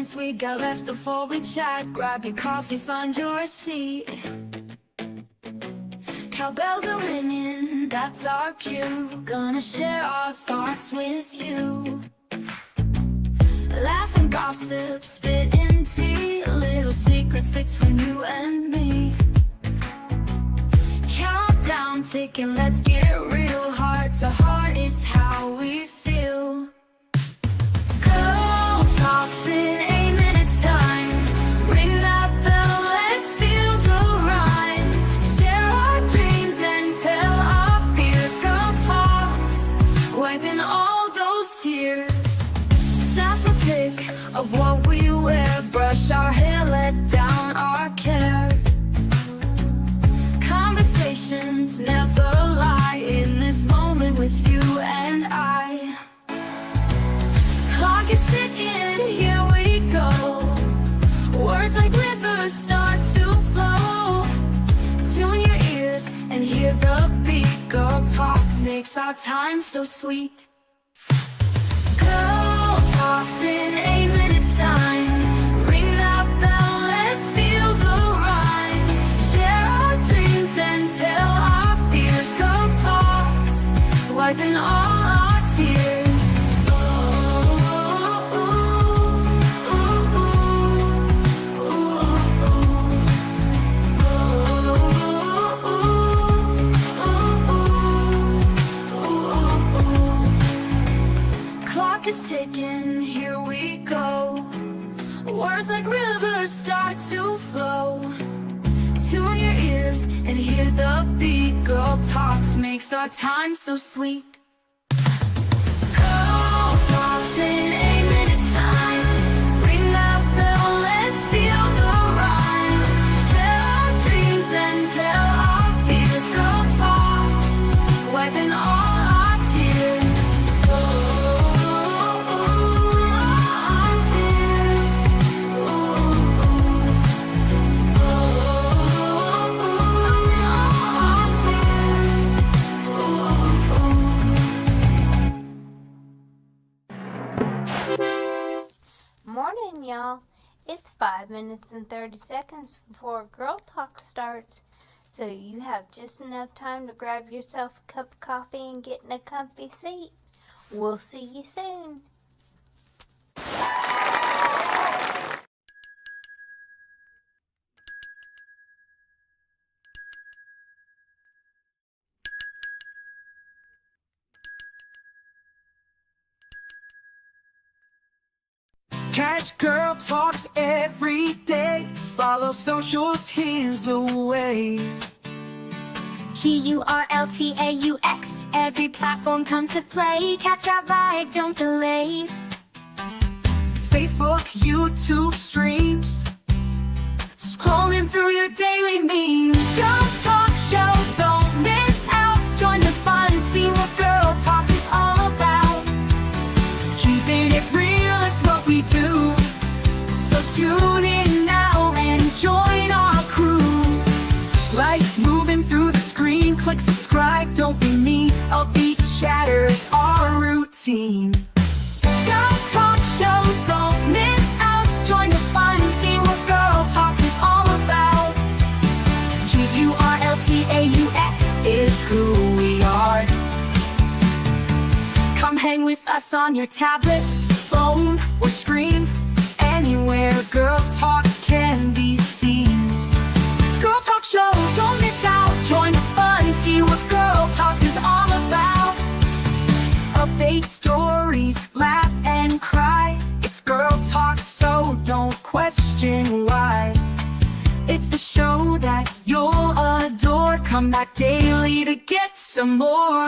minutes we got left before we chat. Grab your coffee, find your seat. Cowbells are ringing, that's our cue. Gonna share our thoughts with you. Laugh and gossip, spit in tea. Little secrets between you and me. Countdown ticking, let's get real. Heart to heart, it's how we feel. Girl talks in 8 minutes time. Ring that bell, let's feel the rhyme. Share our dreams and tell our fears. Girl talks, wiping all those tears. Snap a pic of what we wear. Brush our hair, let down our care. Conversations never lie in this moment with you and I. Clock is ticking, here we go. Words like rivers start to flow. Tune your ears and hear the beat. Girl talks makes our time so sweet. Girl talks in 8 minutes time. Ring that bell, let's feel the rhyme. Share our dreams and tell our fears. Girl talks, wiping all our tears. Clock is ticking, here we go. Words like rivers start to flow. Tune your ears and hear the beat. Girl talks makes our time so sweet. Girl talks in 8 minutes time. Ring that bell, let's feel the rhyme. Share our dreams and tell our fears. Girl talks, wiping all our tears. Morning, y'all. It's 5 minutes and 30 seconds before Girl Talk starts, so you have just enough time to grab yourself a cup of coffee and get in a comfy seat. We'll see you soon. Catch Girl Talks every day. Follow socials, here's the way. GURLTAUX, every platform come to play. Catch our vibe, don't delay. Facebook, YouTube streams. Scrolling through your daily memes. Girl Talk Show, don't miss out. Join the fun, see what Girl Talk is all about. Keeping it real, it's what we do. So tune in now and join our crew. Lights moving through the screen. Click subscribe, don't be mean. Upbeat chatter, it's our routine. Girl Talk Show, don't miss out. Join the fun, see what Girl Talk is all about. GURLTAUX is who we are. Come hang with us on your tablet, phone, or screen. Anywhere Girl Talks can be seen. Girl Talk Show, don't miss out. Join the fun, see what Girl Talks is all about. Update stories, laugh and cry. It's Girl Talk, so don't question why. It's the show that you'll adore. Come back daily to get some more.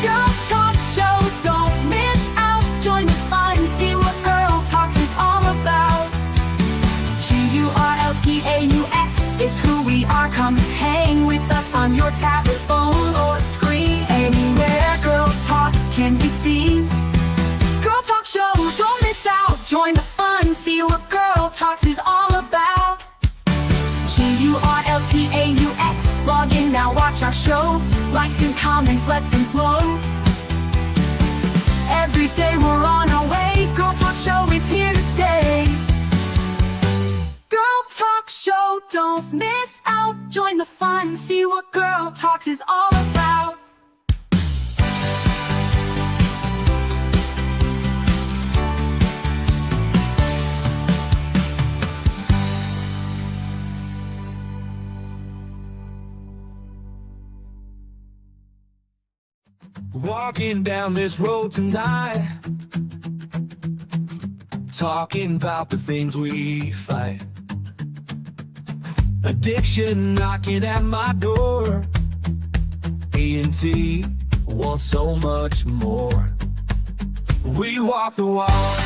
Girl Talk Show, don't miss out. Join the fun, see what Girl Talks is all about. GURLTAUX is who we are. Come hang with us on your tablet, phone, or screen. Anywhere Girl Talks can be seen. Girl Talk Show, don't miss out. Join the fun, see what Girl Talks is all about. GURLTAUX, log in now, watch our show. Likes and comments, let them flow. Every day we're on our way. Girl Talk Show, it's walking down this road tonight, talking about the things we fight. Addiction knocking at my door. E&T wants so much more. We walk the walk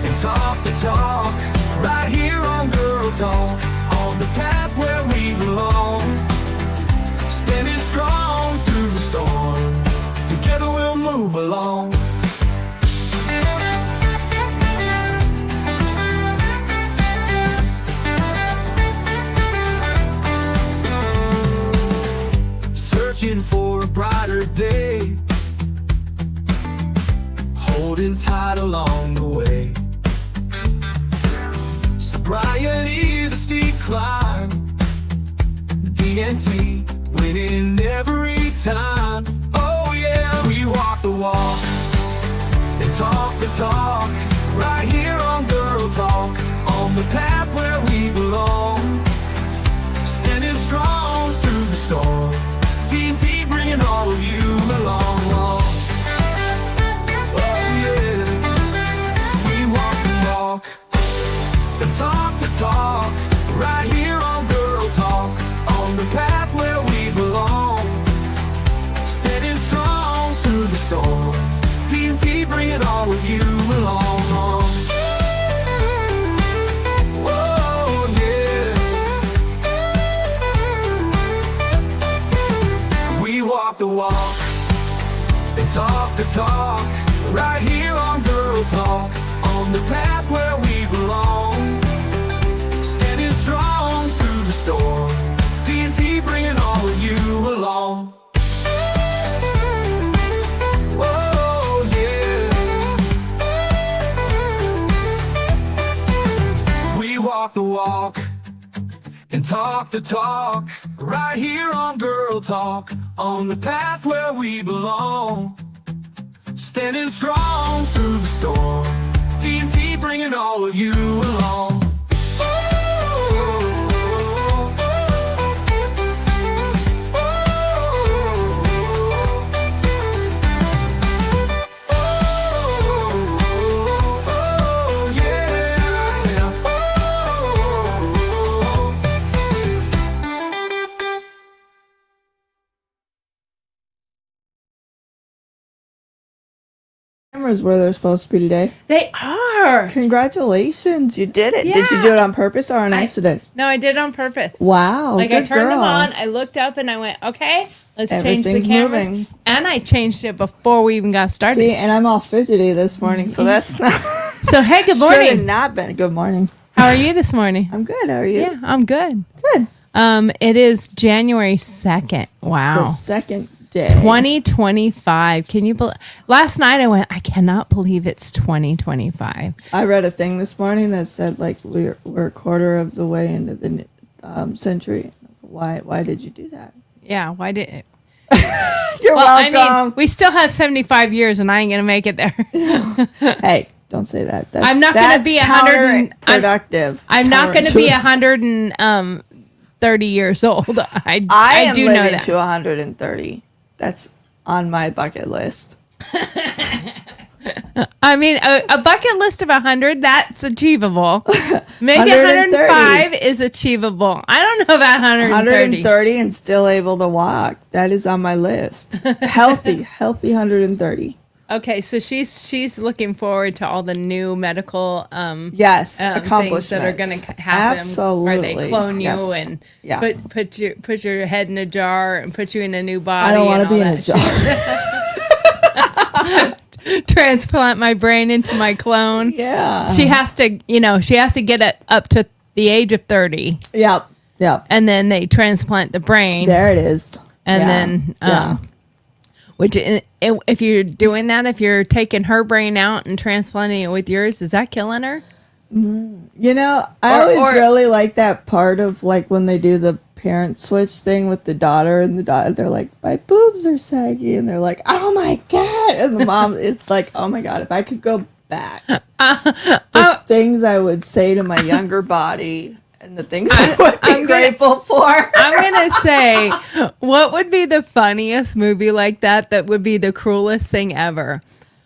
and talk the talk, right here on Girl Talk, on the path where we belong. Standing strong through the storm, together we'll move along. Searching for a brighter day, holding tight along the way. Sobriety's a steep climb, D&T winning every time. Oh yeah, we walk the walk and talk the talk, right here on Girl Talk, on the path where we belong. Standing strong through the storm, D&T bringing all of you along. Oh yeah, we walk the walk and talk the talk, right here on Girl Talk, on the path where we belong. Standing strong through the storm, D&T bringing all of you along. Oh yeah, we walk the walk and talk the talk, right here on Girl Talk, on the path where we belong. Standing strong through the storm, D&T bringing all of you along. Oh yeah, we walk the walk and talk the talk, right here on Girl Talk, on the path where we belong. Standing strong through the storm, D&T bringing all of you along. Cameras where they're supposed to be today. They are. Congratulations, you did it. Yeah. Did you do it on purpose or an accident? No, I did it on purpose. Wow, Like good I turned girl. them on, I looked up and I went, okay, let's change the Everything's cameras. moving. And I changed it before we even got started. See, and I'm all fidgety this morning, so that's not. So hey, good Should have morning. not been. Good morning. How are you this morning? I'm good. How are you? Yeah, I'm good. Good. It is January 2nd. Wow. The second day. 2025. Can you believe? Last night I went, I cannot believe it's 2025. I read a thing this morning that said like we're a quarter of the way into the century. Why did you do that? Yeah, why did it? You're Well, welcome. I mean, we still have 75 years and I ain't going to make it there. Hey, don't say that. That's, I'm not going to be 100 counterproductive. I'm not going to be Counterintuitive. 130 years old. I am do know living that. to 130. That's on my bucket list. I mean, a bucket list of 100, that's achievable. Maybe 130. 105 is achievable. I don't know about 130. 130 and still able to walk. That is on my list. Healthy 130. Okay, so she's looking forward to all the new medical Yes, things accomplishments that are going to happen. Absolutely. Where they clone you Yes. and Yeah. put your head in a jar and put you in a new body. I don't want to and be in all a that jar. shit. Transplant my brain into my clone. Yeah. She has to get it up to the age of 30, Yep. and then they transplant the brain. There it is. And Yeah. then, yeah. which if you're doing that, if you're taking her brain out and transplanting it with yours, is that killing her? You know, I Or- always or- really like that part of like when they do the parent switch thing with the daughter and the daughter. They're like, my boobs are saggy, and they're like, oh my god, and the mom, it's like, oh my god, if I could go back, the things I would say to my younger body and the things I would be grateful for. I'm going to say, what would be the funniest movie like that would be the cruelest thing ever?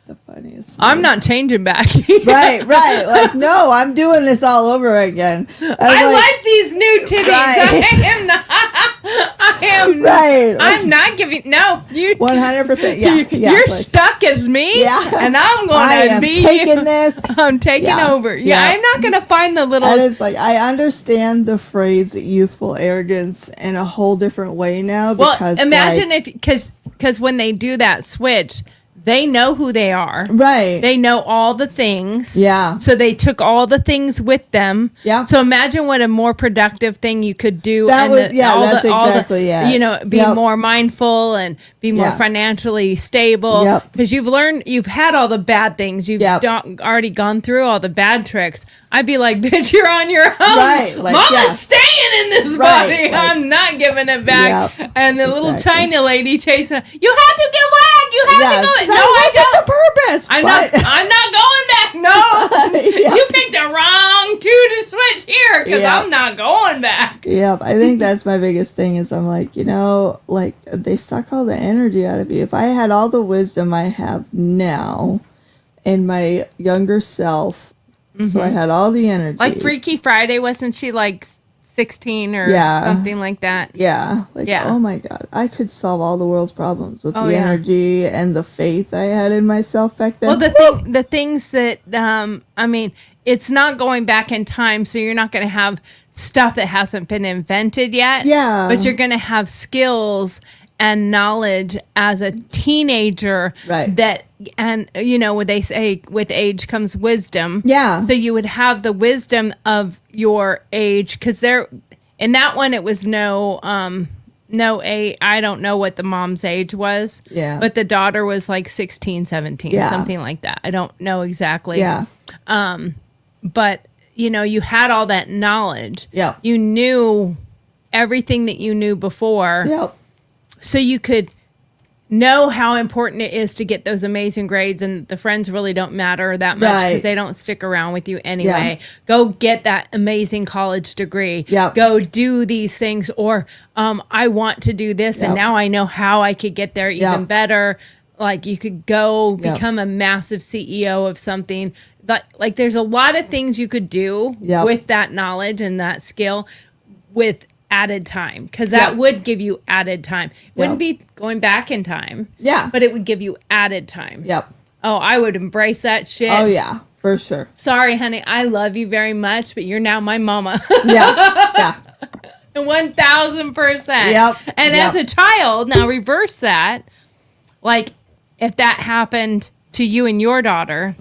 The funniest. I'm not changing back. Right. Like, no, I'm doing this all over again. I like these new titties. Right. I am Right. I'm not giving. No, you 100%. Yeah. You're stuck as me. Yeah. And I'm going to be taking this. I'm taking over. Yeah. I'm not going to find the little. And it's like, I understand the phrase youthful arrogance in a whole different way now. Because imagine because when they do that switch, they know who they are. Right. They know all the things. Yeah. So they took all the things with them. Yeah. So imagine what a more productive thing you could do. That's exactly it. You know, be more mindful and be more financially stable. Yep. Because you've had all the bad things. You've already gone through all the bad tricks. I'd be like, bitch, you're on your own. Right. Like, Mama's staying in this body. Like, I'm not giving it back. Yep. And the little China lady chasing, you have to get whacked. You have to go. No, I don't. The purpose. I'm not going back. No, you picked the wrong two to switch here because I'm not going back. Yep. I think that's my biggest thing is I'm like, like they suck all the energy out of you. If I had all the wisdom I have now in my younger self, so I had all the energy. Like Freaky Friday, wasn't she like 16 or something like that? Yeah. Like, oh my God, I could solve all the world's problems with the energy and the faith I had in myself back then. Well, the things that, I mean, it's not going back in time, so you're not going to have stuff that hasn't been invented yet. Yeah. But you're going to have skills and knowledge as a teenager. Right. That, and, what they say, with age comes wisdom. Yeah. So you would have the wisdom of your age, because in that one, it was no age. I don't know what the mom's age was. Yeah. But the daughter was like 16, 17, something like that. I don't know exactly. Yeah. But, you had all that knowledge. Yeah. You knew everything that you knew before. Yep. So you could know how important it is to get those amazing grades, and the friends really don't matter that much because they don't stick around with you anyway. Yeah. Go get that amazing college degree. Yep. Go do these things, or I want to do this, and now I know how I could get there even better. Like you could go become a massive CEO of something. Like there's a lot of things you could do with that knowledge and that skill with added time, because that would give you added time. It wouldn't be going back in time. Yeah. But it would give you added time. Yep. Oh, I would embrace that shit. Oh, yeah, for sure. Sorry, honey. I love you very much, but you're now my mama. Yeah. 1,000%. Yep. And as a child, now reverse that. Like, if that happened to you and your daughter,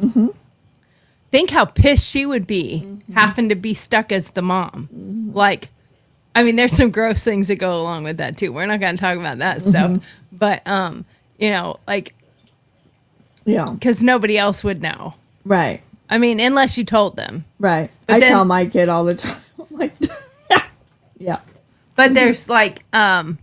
think how pissed she would be having to be stuck as the mom. Like, I mean, there's some gross things that go along with that too. We're not going to talk about that stuff, but like, because nobody else would know, right? I mean, unless you told them, right? But I tell my kid all the time, I'm like, yeah. But there's like, no,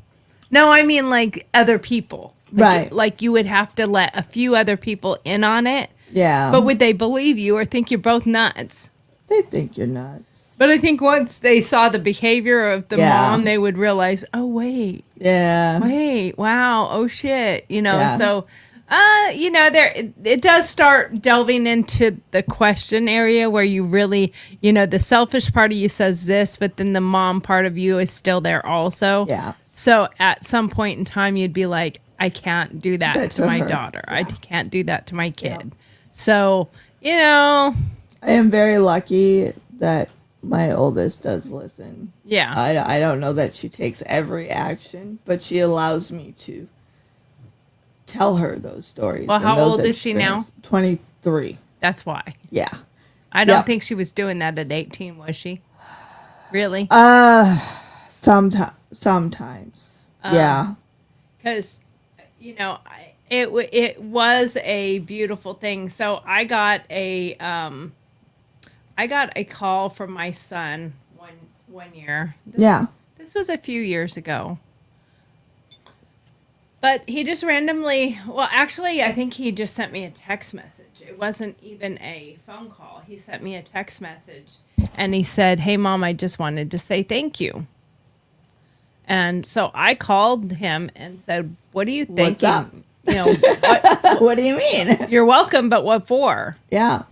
I mean like other people, right? Like you would have to let a few other people in on it, yeah. But would they believe you or think you're both nuts? They think you're nuts. But I think once they saw the behavior of the mom, they would realize, oh, wait. Yeah. Wait, wow. Oh, shit. So, it does start delving into the question area where you really, the selfish part of you says this, but then the mom part of you is still there also. Yeah. So at some point in time, you'd be like, I can't do that to my daughter. Yeah. I can't do that to my kid. Yeah. So, I am very lucky that my oldest does listen. Yeah. I don't know that she takes every action, but she allows me to tell her those stories. Well, how old is she now? 23. That's why. Yeah. I don't think she was doing that at 18, was she? Really? Sometimes. Yeah. Because, it was a beautiful thing. So I got a call from my son one year. This was a few years ago. But he just randomly, well, actually, I think he just sent me a text message. It wasn't even a phone call. He sent me a text message and he said, "Hey, Mom, I just wanted to say thank you." And so I called him and said, "What do you think? What's up? You know, what, What do you mean? you're welcome, but what for?" Yeah.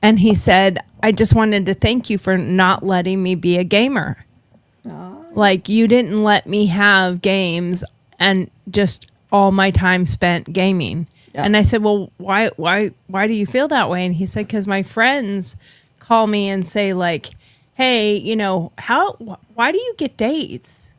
And he said, "I just wanted to thank you for not letting me be a gamer. Like, you didn't let me have games and just all my time spent gaming." Yeah. And I said, "Well, why do you feel that way?" And he said, "Because my friends call me and say, like, hey, you know, why do you get dates?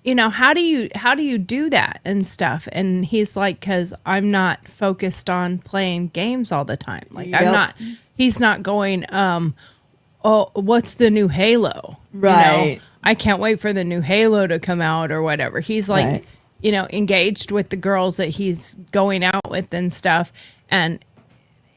You know, how do you do that and stuff?" And he's like, "Because I'm not focused on playing games all the time. Like, Yep. he's not going, oh, what's the new Halo? Right. You know, I can't wait for the new Halo to come out or whatever." He's like, Right. you know, engaged with the girls that he's going out with and stuff, and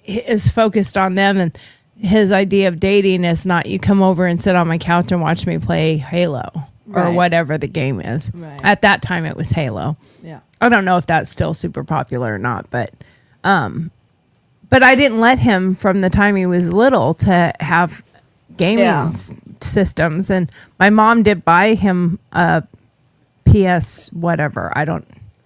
is focused on them. And his idea of dating is not, you come over and sit on my couch and watch me play Halo or Right. whatever the game is. Right. At that time, it was Halo. Yeah. I don't know if that's still super popular or not, but I didn't let him from the time he was little to have gaming Yeah. systems. And my mom did buy him a PS whatever. I don't,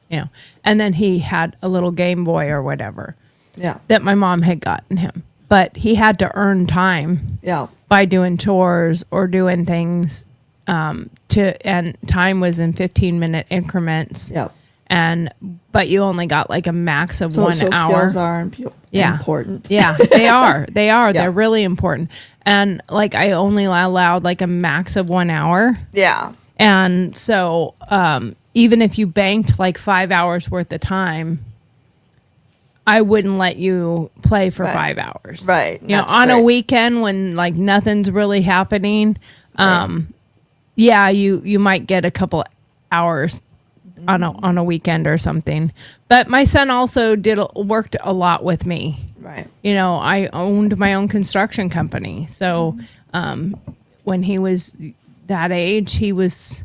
you know. And then he had a little Game Boy or whatever Yeah. that my mom had gotten him. But he had to earn time Yeah. by doing chores or doing things and time was in 15-minute increments. Yeah. But you only got like a max of Social 1 hour. skills are Yeah. important. Yeah, they are. They are. Yeah. They're really important. And like I only allowed like a max of 1 hour. Yeah. And so even if you banked like 5 hours worth of time, I wouldn't let you play for Right. 5 hours. Right. You know, That's on a right. weekend when like nothing's really happening, yeah, you might get a couple hours on a weekend or something. But my son also worked a lot with me. Right. You know, I owned my own construction company. So when he was that age, he was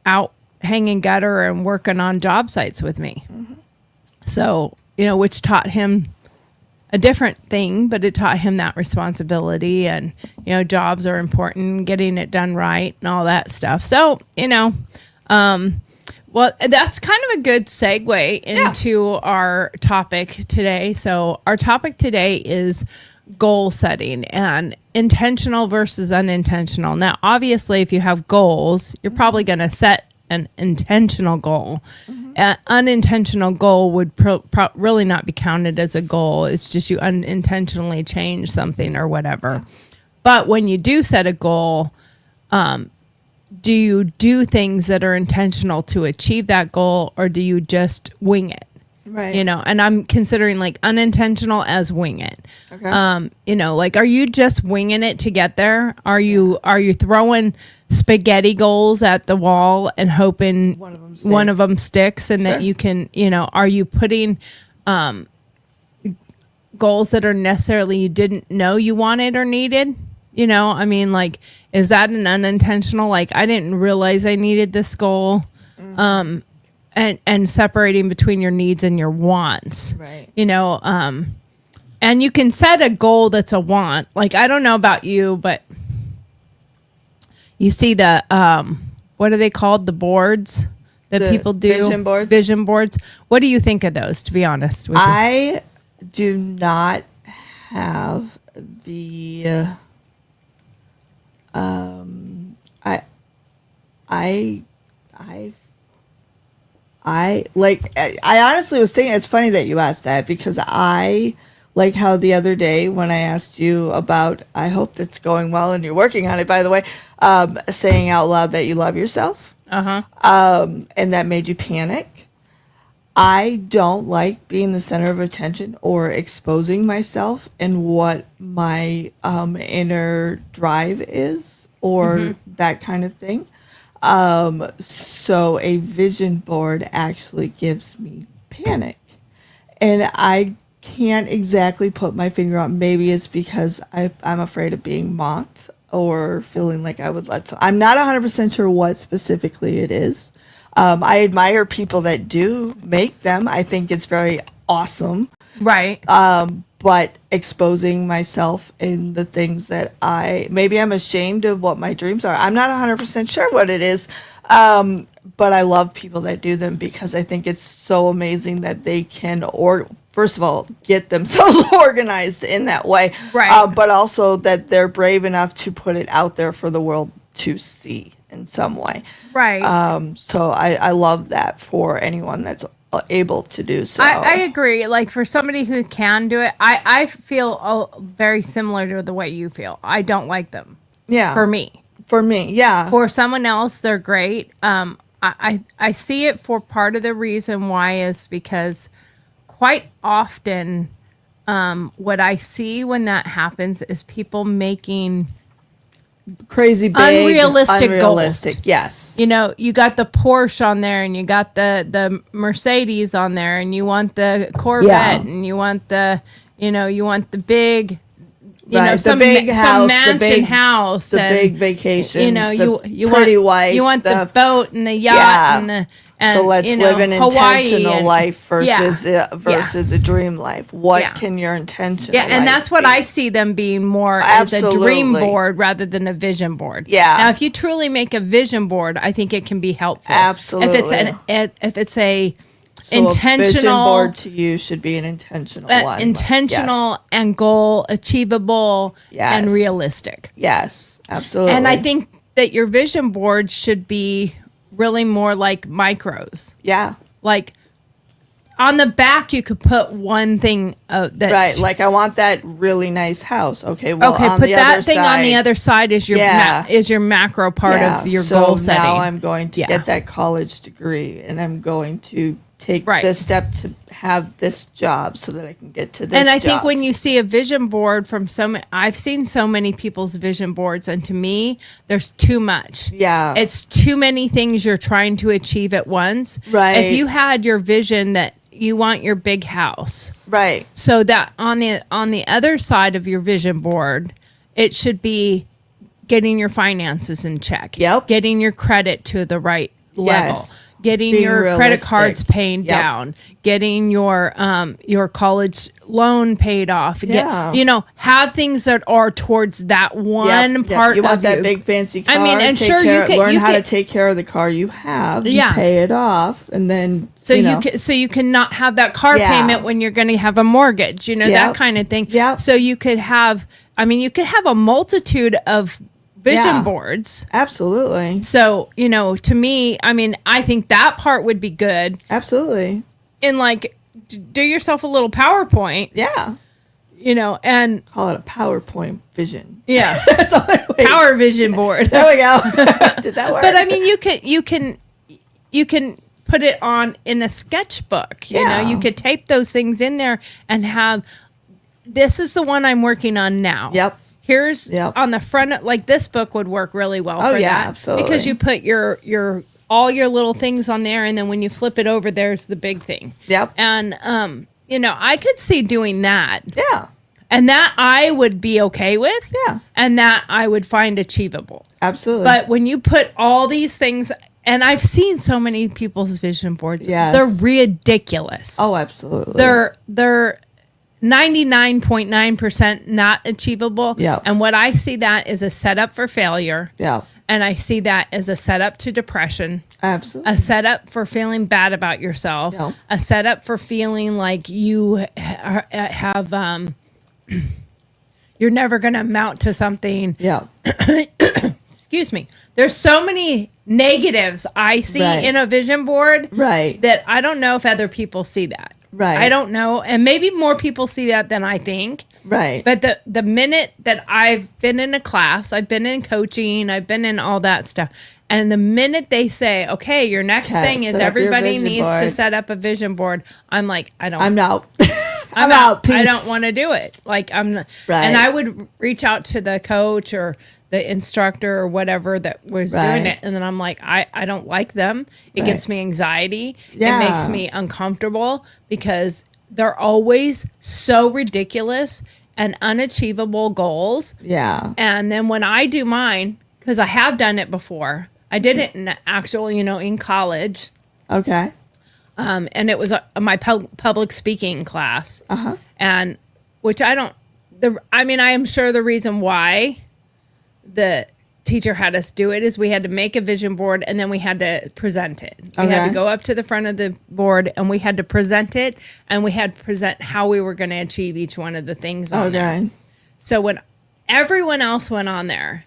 out hanging gutter and working on job sites with me. So, you know, which taught him a different thing, but it taught him that responsibility and, you know, jobs are important, getting it done right and all that stuff. So, you know, well, that's kind of a good segue into our topic today. So our topic today is goal setting and intentional versus unintentional. Now, obviously, if you have goals, you're probably going to set an intentional goal. An unintentional goal would really not be counted as a goal. It's just you unintentionally change something or whatever. But when you do set a goal, do you do things that are intentional to achieve that goal, or do you just wing it? Right. You know, and I'm considering like unintentional as wing it. Okay. You know, like, are you just winging it to get there? Are you throwing spaghetti goals at the wall and hoping one of them sticks and that you can, you know, are you putting goals that are necessarily you didn't know you wanted or needed? You know, I mean, like, is that an unintentional, like, I didn't realize I needed this goal? And separating between your needs and your wants. Right. You know, and you can set a goal that's a want. Like, I don't know about you, but you see the, what are they called? The boards that The people do? vision boards? Vision boards. What do you think of those, to be honest with you? I do not have the I honestly was thinking it's funny that you asked that, because I like how the other day when I asked you about, I hope that's going well and you're working on it, by the way, saying out loud that you love yourself, and that made you panic. I don't like being the center of attention or exposing myself and what my inner drive is or that kind of thing. So a vision board actually gives me panic. And I can't exactly put my finger on, maybe it's because I'm afraid of being mocked or feeling like I would let so. I'm not 100% sure what specifically it is. I admire people that do make them. I think it's very awesome. Right. But exposing myself in the things that maybe I'm ashamed of what my dreams are. I'm not 100% sure what it is. But I love people that do them because I think it's so amazing that they can, first of all, get themselves organized in that way. Right. But also that they're brave enough to put it out there for the world to see in some way. Right. So I love that for anyone that's able to do so. I agree. Like for somebody who can do it, I feel very similar to the way you feel. I don't like them. Yeah. For me. For me, yeah. For someone else, they're great. I see it for part of the reason why is because quite often what I see when that happens is people making crazy big, unrealistic goals. Yes. You know, you got the Porsche on there and you got the Mercedes on there and you want the Corvette and you want the big, the big house, mansion house, the and, big vacations, you know, you pretty want, wife, you want the boat and the yacht and so let's live an Hawaii intentional life versus a dream life. What can your intentional life and that's what be? I see them being more as a dream board rather than a vision board. Yeah. Now, if you truly make a vision board, I think it can be helpful. Absolutely. If it's a so intentional a vision board to you should be an intentional one. Intentional and goal achievable and realistic. Yes, absolutely. And I think that your vision board should be really more like micros. Yeah. Like on the back, you could put one thing that's right. Like I want that really nice house. Okay. Well, okay. Put that thing on the other side is your macro part of your goal setting. Now I'm going to get that college degree, and I'm going to take this step to have this job so that I can get to this And I job. think when you see a vision board from I've seen so many people's vision boards, and to me, there's too much. Yeah. It's too many things you're trying to achieve at once. Right. If you had your vision that you want your big house. Right. So that on the other side of your vision board, it should be getting your finances in check. Yep. Getting your credit to the right level. Yes. Getting Being your realistic. credit cards paid down, getting your college loan paid off. Have things that are towards that one part. You want of that big fancy car. I mean, and sure you can learn how to take care of the car you have. You pay it off, and then you can not have that car payment when you're going to have a mortgage. That kind of thing. Yeah. So you could have. I mean, you could have a multitude of vision boards. Absolutely. So, to me, I mean, I think that part would be good. Absolutely. And like, do yourself a little PowerPoint. Yeah. And call it a PowerPoint vision. Yeah. Power vision board. There we go. Did that work? But I mean, you can put it on in a sketchbook. You could tape those things in there and have, this is the one I'm working on now. Yep. Here's on the front, like this book would work really well for that. Absolutely. Because you put your all your little things on there, and then when you flip it over, there's the big thing. Yep. And I could see doing that. Yeah. And that I would be okay with. Yeah. And that I would find achievable. Absolutely. But when you put all these things, and I've seen so many people's vision boards, they're ridiculous. Oh, absolutely. They're 99.9% not achievable. Yeah. And what I see that is a setup for failure. Yeah. And I see that as a setup to depression. Absolutely. A setup for feeling bad about yourself. Yeah. A setup for feeling like you have you're never going to amount to something. Yeah. Excuse me. There's so many negatives I see in a vision board. Right. That I don't know if other people see that. Right. I don't know. And maybe more people see that than I think. Right. But the minute that I've been in a class, I've been in coaching, I've been in all that stuff. And the minute they say, okay, your next thing is everybody needs to set up a vision board, I'm like, I'm out. I'm out. Peace. I don't want to do it. Like I'm not, and I would reach out to the coach or the instructor or whatever that was doing it. And then I'm like, I don't like them. It gives me anxiety. It makes me uncomfortable because they're always so ridiculous and unachievable goals. Yeah. And then when I do mine, because I have done it before, I did it in actual, in college. Okay. And it was my public speaking class. Uh-huh. And which I am sure the reason why the teacher had us do it is we had to make a vision board and then we had to present it. We had to go up to the front of the board and we had to present it and we had to present how we were going to achieve each one of the things on there. So when everyone else went on there,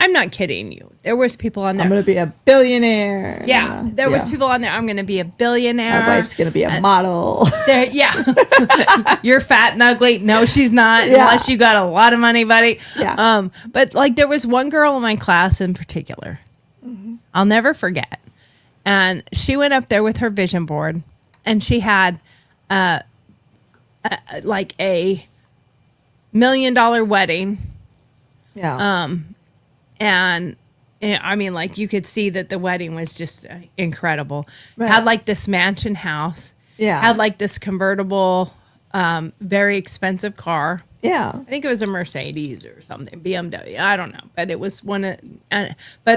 I'm not kidding you. There was people on there. I'm going to be a billionaire. Yeah. There was people on there. I'm going to be a billionaire. My wife's going to be a model. Yeah. You're fat and ugly. No, she's not. Unless you got a lot of money, buddy. Yeah. But like there was one girl in my class in particular. I'll never forget. And she went up there with her vision board and she had like a $1 million wedding. Yeah. And I mean, like you could see that the wedding was just incredible. Right. Had like this mansion house. Yeah. Had like this convertible, very expensive car. Yeah. I think it was a Mercedes or something, BMW. I don't know, but it was but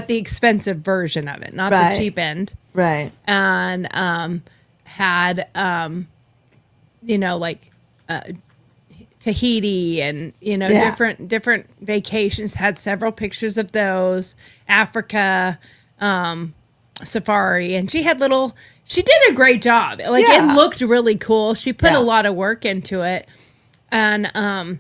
the expensive version of it, not the cheap end. Right. And had, like Tahiti and different vacations, had several pictures of those, Africa, safari, and she did a great job. Like it looked really cool. She put a lot of work into it, and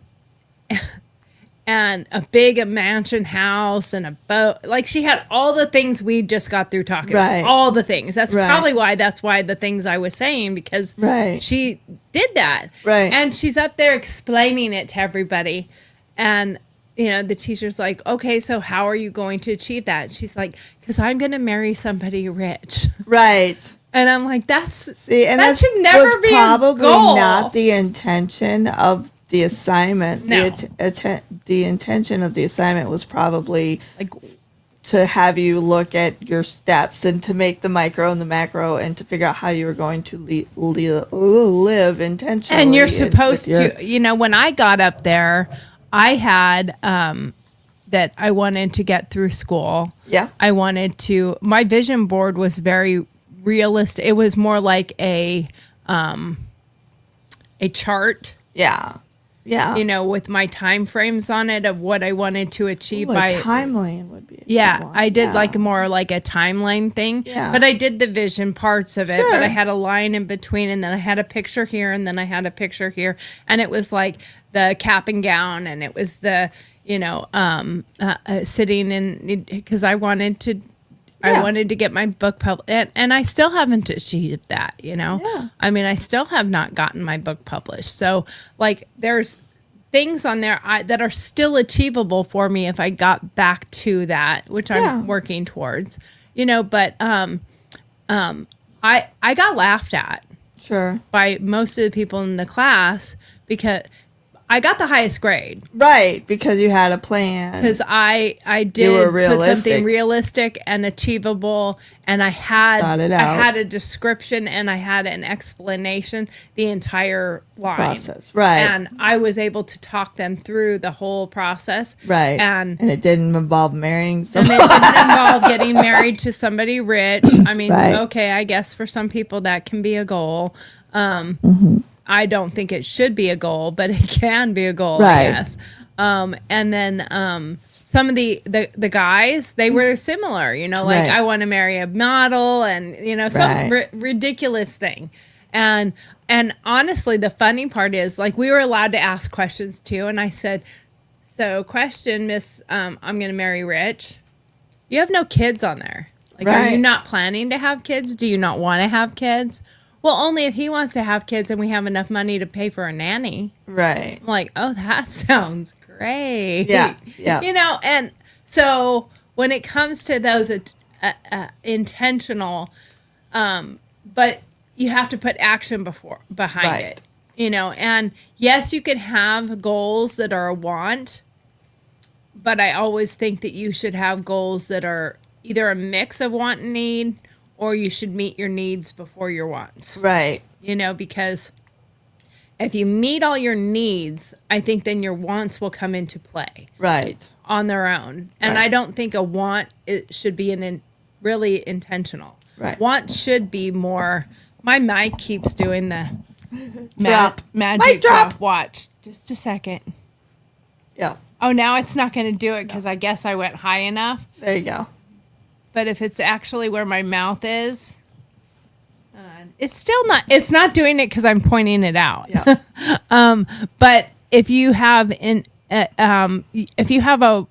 and a big mansion house and a boat. Like she had all the things we just got through talking about. All the things. That's probably why the things I was saying, because she did that. Right. And she's up there explaining it to everybody. And, the teacher's like, okay, so how are you going to achieve that? And she's like, because I'm going to marry somebody rich. Right. And I'm like, that should never be probably a goal. Not the intention of the assignment. No. The intention of the assignment was probably to have you look at your steps and to make the micro and the macro and to figure out how you were going to live intentionally. And you're supposed to, when I got up there, I had that I wanted to get through school. Yeah. My vision board was very realistic. It was more like a chart. Yeah. Yeah. With my time frames on it of what I wanted to achieve. A timeline would be. I did more like a timeline thing. Yeah. But I did the vision parts of it. But I had a line in between, and then I had a picture here, and then I had a picture here, and it was like the cap and gown, and it was the sitting in, because I wanted to get my book published, and I still haven't achieved that, Yeah. I mean, I still have not gotten my book published. So, there's things on there that are still achievable for me if I got back to that, which I'm working towards, But I got laughed at, by most of the people in the class because I got the highest grade. Right, because you had a plan. Because I did put something realistic and achievable, and I had a description and I had an explanation the entire line. Process, right. And I was able to talk them through the whole process. Right. And it didn't involve marrying somebody. And it didn't involve getting married to somebody rich. I mean, okay, I guess for some people that can be a goal. I don't think it should be a goal, but it can be a goal, I guess. And then some of the guys, they were similar, I want to marry a model and, some ridiculous thing. And honestly, the funny part is we were allowed to ask questions too. And I said, so question, Miss, I'm going to marry rich. You have no kids on there. Are you not planning to have kids? Do you not want to have kids? Well, only if he wants to have kids and we have enough money to pay for a nanny. Right. I'm like, oh, that sounds great. Yeah. Yeah. And so when it comes to those intentional, but you have to put action behind it, and yes, you can have goals that are a want, but I always think that you should have goals that are either a mix of want and need, or you should meet your needs before your wants. Right. Because if you meet all your needs, I think then your wants will come into play. Right. on their own. And Right. I don't think a want it should be really intentional. Right. Want should be more. My mic keeps doing the Drop. magic Mic drop. Watch. Just a second. Yeah. Oh, now it's not going to do it because I guess I went high enough. There you go. But if it's actually where my mouth is, it's still not. It's not doing it because I'm pointing it out. Yeah. But if you have if you have a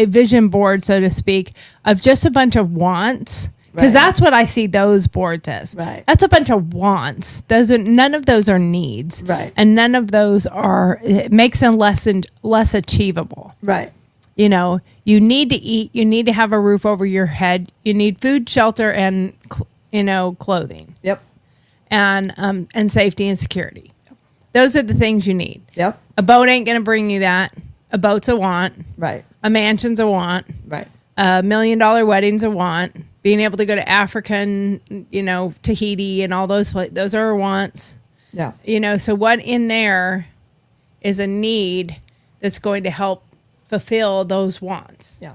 vision board, so to speak, of just a bunch of wants, because Right. that's what I see those boards as. Right. That's a bunch of wants. None of those are needs. Right. And none of those are. It makes them less achievable. Right. You know, you need to eat. You need to have a roof over your head. You need food, shelter, and clothing, Yep. and safety and security. Those are the things you need. Yep. A boat ain't gonna bring you that. A boat's a want. Right. A mansion's a want. Right. A $1 million wedding's a want. Being able to go to Africa and Tahiti and all those places, those are wants. Yeah. So what in there is a need that's going to help fulfill those wants. Yeah.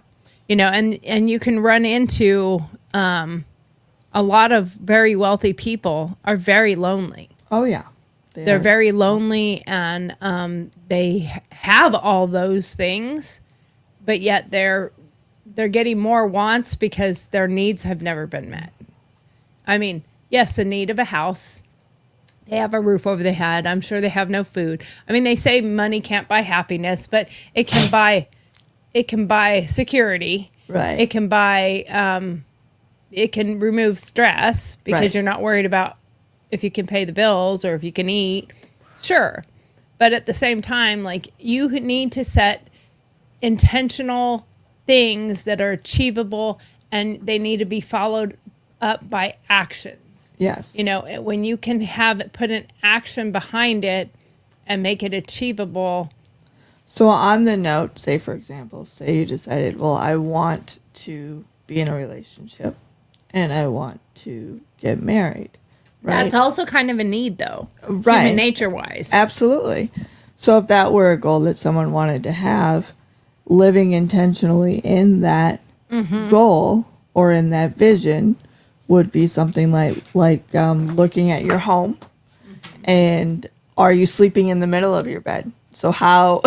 And you can run into a lot of very wealthy people are very lonely. Oh yeah. They're are. very lonely, and they have all those things, but yet they're getting more wants because their needs have never been met. I mean, yes, the need of a house. They have a roof over their head. I'm sure they have no food. I mean, they say money can't buy happiness, but it can buy security. Right. It can buy it can remove stress because Right. you're not worried about if you can pay the bills or if you can eat. Sure. But at the same time, like, you need to set intentional things that are achievable, and they need to be followed up by actions. Yes. When you can put an action behind it and make it achievable. So on the note, say for example, say you decided, well, I want to be in a relationship and I want to get married. Right. That's also kind of a need, though. Right. Human nature wise. Absolutely. So if that were a goal that someone wanted to have, living intentionally in that goal or in that vision would be something like looking at your home and are you sleeping in the middle of your bed? So how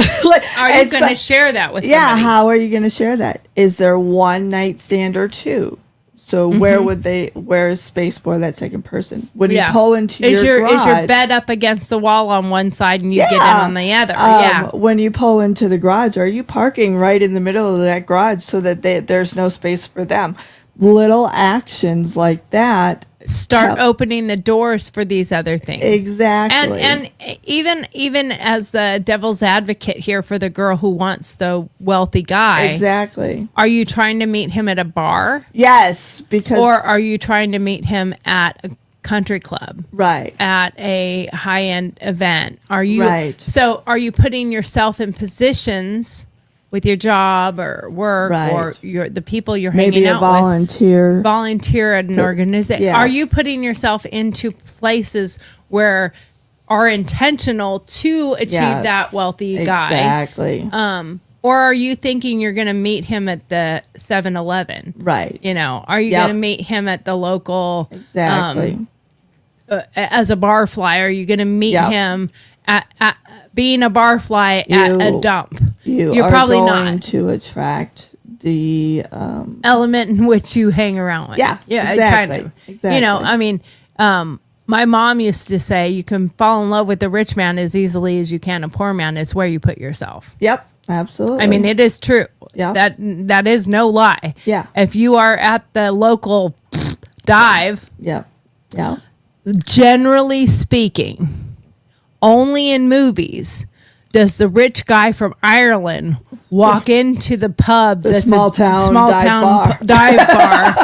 Are you going to share that with yeah, somebody? how are you going to share that? Is there one nightstand or two? So where is space for that second person? When you pull into is your garage, bed up against the wall on one side and you get in on the other? When you pull into the garage, are you parking right in the middle of that garage so that there's no space for them? Little actions like that Start opening the doors for these other things. Exactly. And even as the devil's advocate here for the girl who wants the wealthy guy. Exactly. Are you trying to meet him at a bar? Yes, because Or are you trying to meet him at a country club? right. At a high-end event? Are you Right. So are you putting yourself in positions with your job or work Right. or the people you're Maybe hanging a out volunteer at an organization? yes. Are you putting yourself into places where are intentional to achieve Yes, that wealthy guy? Exactly. Or are you thinking you're going to meet him at the 7-Eleven? right. Are you Yep. going to meet him at the local Exactly. as a barfly? Are you going to meet Yep. him at being a barfly at a dump? You're You're probably going not. to attract the Element in which you hang around with. Yeah, exactly, Kind of. exactly. My mom used to say you can fall in love with a rich man as easily as you can a poor man. It's where you put yourself. Yep, absolutely. I mean, it is true. Yeah. That is no lie. Yeah. If you are at the local dive, Yep. Yeah. generally speaking, only in movies does the rich guy from Ireland walk into the pub, The small town dive bar,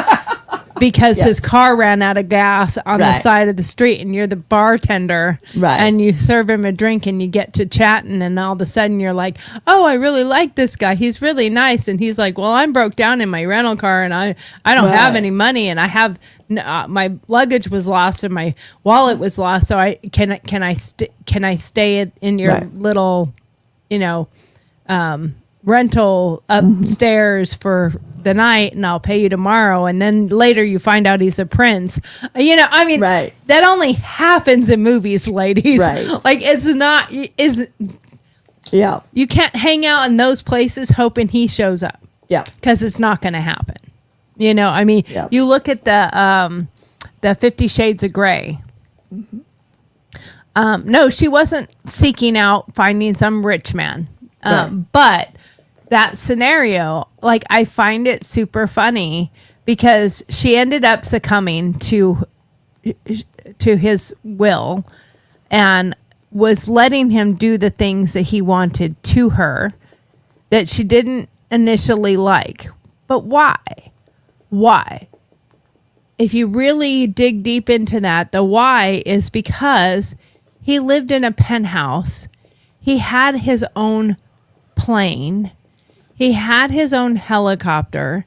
because his car ran out of gas on the Right. side of the street, and you're the bartender, Right. and you serve him a drink, and you get to chatting, and all of a sudden you're like, "Oh, I really like this guy. He's really nice." And he's like, "Well, I'm broke down in my rental car, and I don't have Right. any money, and I have my luggage was lost, and my wallet was lost. So can I stay in your Right. little, rental upstairs for the night and I'll pay you tomorrow. And then later you find out he's a prince. You know, I mean, Right. that only happens in movies, ladies. Right. Like it's not, Yeah. you can't hang out in those places hoping he shows up. Yeah. Because it's not going to happen. You know, I mean, Yeah. you look at the 50 Shades of Grey. No, she wasn't seeking out finding some rich man. Right. But that scenario, like, I find it super funny because she ended up succumbing to his will and was letting him do the things that he wanted to her that she didn't initially like. But why? Why? If you really dig deep into that, the why is because he lived in a penthouse. He had his own plane. He had his own helicopter.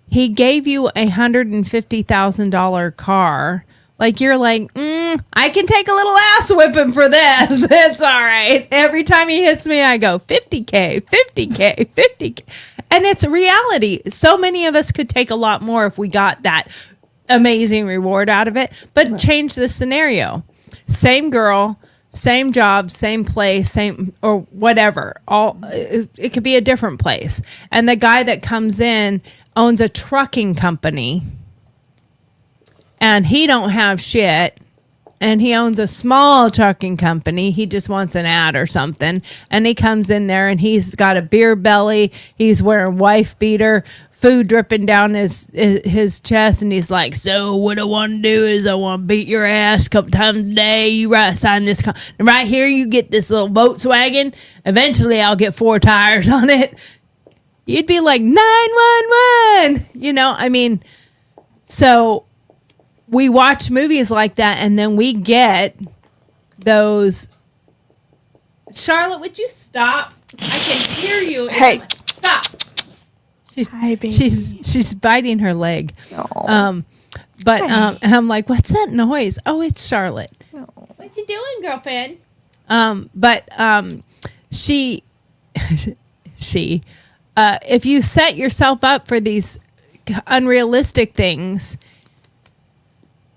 He gave you $150,000 car. Like, you're like, I can take a little ass whipping for this. It's all right. Every time he hits me, I go, 50K, 50K, 50K. And it's reality. So many of us could take a lot more if we got that amazing reward out of it. But change the scenario. Same girl, same job, same place, same or whatever. It could be a different place. And the guy that comes in owns a trucking company. And he don't have shit, and he owns a small trucking company. He just wants an ad or something. And he comes in there, and he's got a beer belly. He's wearing wife beater, food dripping down his chest. And he's like, so what I want to do is I want to beat your ass a couple times a day. You sign this. Right here, you get this little Volkswagen. Eventually, I'll get 4 tires on it. You'd be like, 911. You know, I mean, so we watch movies like that, and then we get those. Charlotte, would you stop? I can hear you. Hey. Stop. Hi, baby. She's biting her leg. Aw. But I'm like, what's that noise? Oh, it's Charlotte. Aw. What you doing, girlfriend? But she, if you set yourself up for these unrealistic things,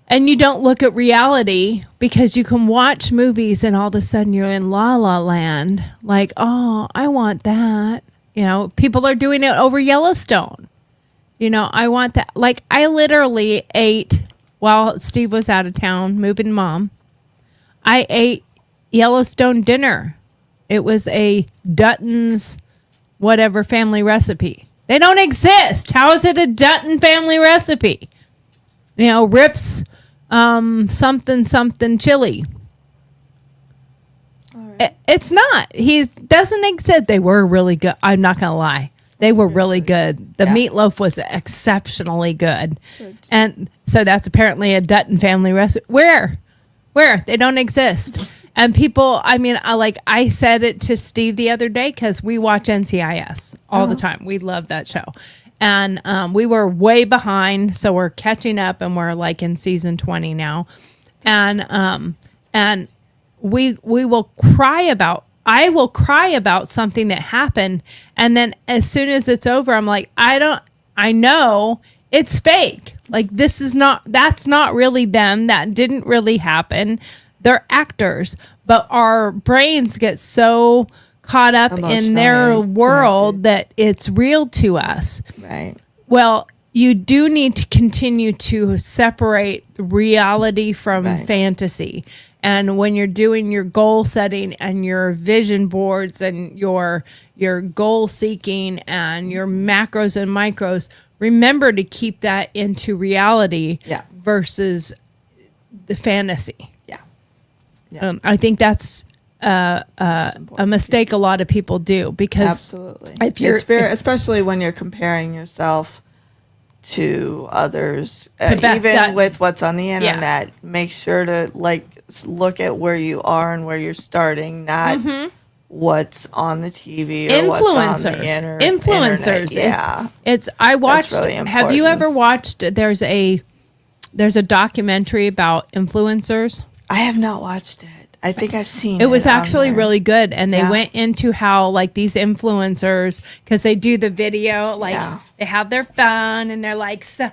and you don't look at reality, because you can watch movies and all of a sudden you're in La La Land. Like, oh, I want that. You know, people are doing it over Yellowstone. You know, I want that. Like, I literally ate while Steve was out of town, moving mom. I ate Yellowstone dinner. It was a Dutton's whatever family recipe. They don't exist. How is it a Dutton family recipe? You know, Rips something chili. It's not. He doesn't exist. They were really good. I'm not gonna lie. They were really good. The meatloaf was exceptionally good. And so that's apparently a Dutton family recipe. Where? They don't exist. And people, I mean, I said it to Steve the other day because we watch NCIS all the time. We love that show. And we were way behind, so we're catching up, and we're like in season 20 now. And we will cry about. I will cry about something that happened, and then as soon as it's over, I'm like, I know it's fake. Like, that's not really them. That didn't really happen. They're actors, but our brains get so caught up in their world that it's real to us. Right. Well, you do need to continue to separate reality from fantasy. And when you're doing your goal setting and your vision boards and your goal seeking and your macros and micros, remember to keep that into reality versus the fantasy. Yeah. I think that's a mistake a lot of people do, because Absolutely. if you're especially when you're comparing yourself to others, even with what's on the internet, make sure to look at where you are and where you're starting, not what's on the TV or what's on the internet. Yeah, it's I watched. That's really have you ever watched? There's a documentary about influencers. I have not watched it. I think I've seen It was on actually there. really good. And they Yeah. went into how, like, these influencers, because they do the video, like, Yeah. they have their phone and they're like, so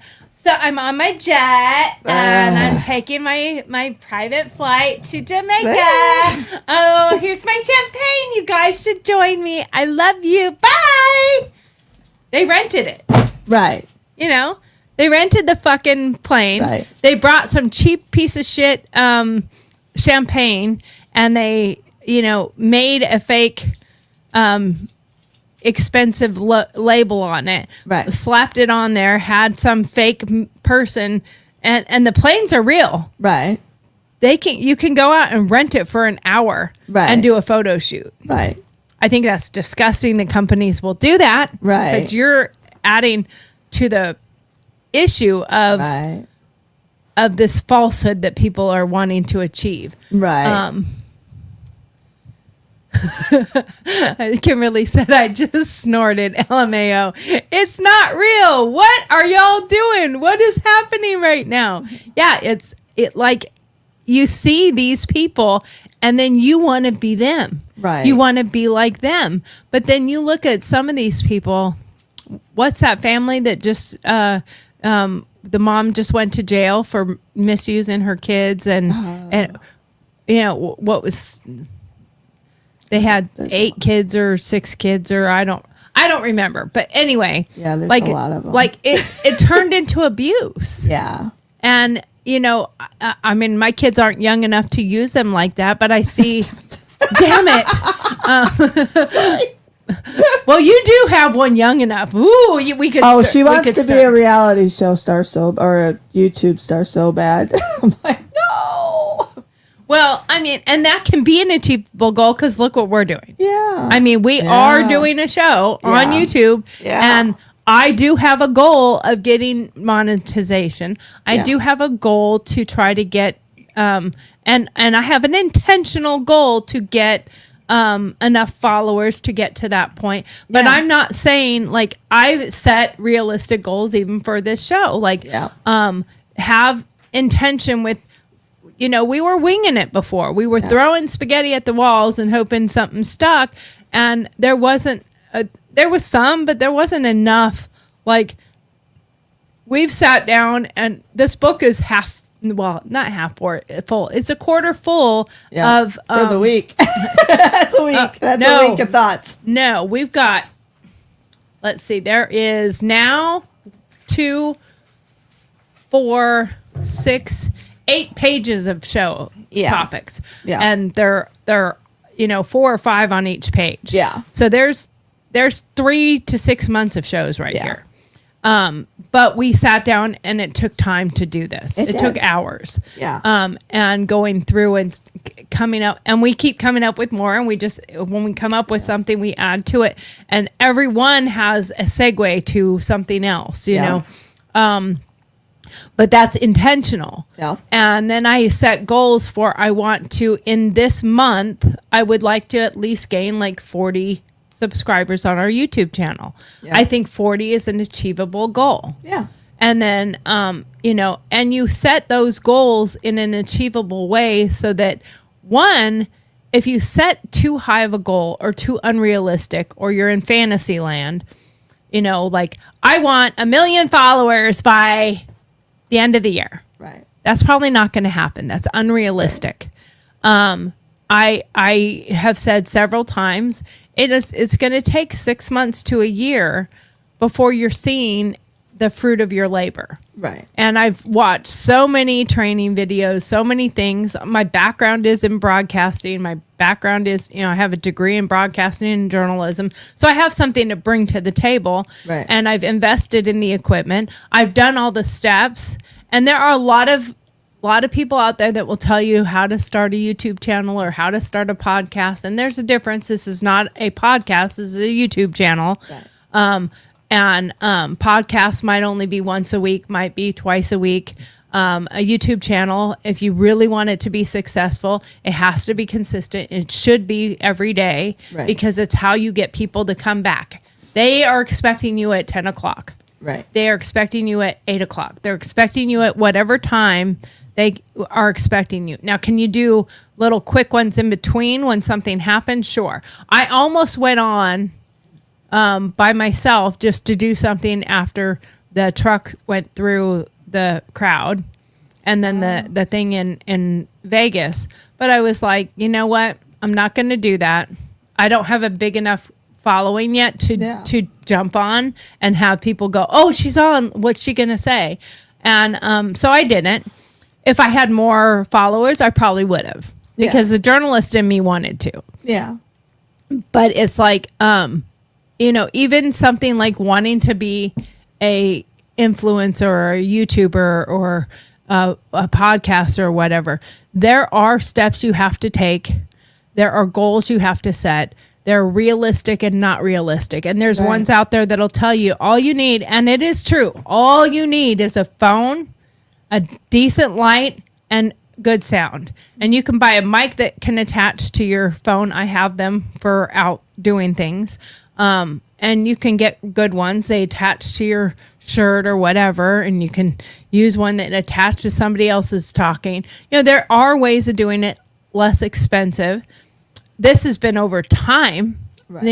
I'm on my jet and I'm taking my private flight to Jamaica. Oh, here's my champagne. You guys should join me. I love you. Bye. They rented it. Right. You know, they rented the fucking plane. Right. They brought some cheap piece of shit champagne, and they, made a fake expensive label on it. Right. Slapped it on there, had some fake person, and the planes are real. Right. You can go out and rent it for an hour Right. and do a photo shoot. Right. I think that's disgusting that companies will do that. Right. But you're adding to the issue of Right. this falsehood that people are wanting to achieve. Right. Kimberly said, I just snorted. LMAO. It's not real. What are y'all doing? What is happening right now? Yeah, it like you see these people and then you want to be them. Right. You want to be like them. But then you look at some of these people. What's that family that just the mom just went to jail for misusing her kids and what was they had 8 kids or 6 kids or I don't remember, but anyway, Yeah, there's like a lot of them. like it turned into abuse. Yeah. And I mean, my kids aren't young enough to use them like that, but I see damn it. Well, you do have one young enough. Ooh, we could. Oh, start- she we wants could to be start. a reality show star or a YouTube star so bad. I'm like, no. Well, I mean, and that can be an achievable goal because look what we're doing. Yeah. I mean, we are doing a show on Yeah. YouTube, Yeah. and I do have a goal of getting monetization. I Yeah. do have a goal to try to get, and I have an intentional goal to get enough followers to get to that point. But Yeah. I'm not saying like I've set realistic goals even for this show. Like, Yeah. have intention with. We were winging it before. We were throwing spaghetti at the walls and hoping something stuck. And there wasn't, there was some, but there wasn't enough. Like, we've sat down and this book is not half full. It's a quarter full of. for the week. That's a week. That's no. a week of thoughts. No, we've got, let's see, there is now 2, 4, 6, 8 pages of show topics. Yeah. And they're 4 or 5 on each page. Yeah. So there's 3 to 6 months of shows right Yeah. here. But we sat down and it took time to do this. It It took did. hours. Yeah. And going through and coming up, and we keep coming up with more. And when we come up with something, we add to it. And everyone has a segue to something else, you Yeah. know. But that's intentional. Yeah. And then I set goals for I want to, in this month, I would like to at least gain like 40 subscribers on our YouTube channel. Yeah. I think 40 is an achievable goal. Yeah. And then, and you set those goals in an achievable way so that one, if you set too high of a goal or too unrealistic or you're in fantasy land, like I want 1 million followers by the end of the year. Right. That's probably not going to happen. That's unrealistic. I have said several times it's going to take 6 months to a year before you're seeing the fruit of your labor. Right. And I've watched so many training videos, so many things. My background is in broadcasting. My background is, I have a degree in broadcasting and journalism. So I have something to bring to the table. Right. And I've invested in the equipment. I've done all the steps. And there are a lot of people out there that will tell you how to start a YouTube channel or how to start a podcast. And there's a difference. This is not a podcast. This is a YouTube channel. Right. And podcasts might only be once a week, might be twice a week. A YouTube channel, if you really want it to be successful, it has to be consistent. It should be every day. Right. Because it's how you get people to come back. They are expecting you at 10 o'clock. Right. They are expecting you at 8 o'clock. They're expecting you at whatever time they are expecting you. Now, can you do little quick ones in between when something happens? Sure. I almost went on by myself just to do something after the truck went through the crowd and then the thing in Vegas. But I was like, you know what? I'm not going to do that. I don't have a big enough following yet to jump on and have people go, oh, she's on. What's she going to say? And so I didn't. If I had more followers, I probably would have because the journalist in me wanted to. Yeah. But it's like, even something like wanting to be a influencer or a YouTuber or a podcaster or whatever, there are steps you have to take. There are goals you have to set. They're realistic and not realistic. And there's ones out there that'll tell you all you need, and it is true, all you need is a phone, a decent light, and good sound. And you can buy a mic that can attach to your phone. I have them for out doing things. And you can get good ones. They attach to your shirt or whatever, and you can use one that attached to somebody else's talking. There are ways of doing it less expensive. This has been over time. Right.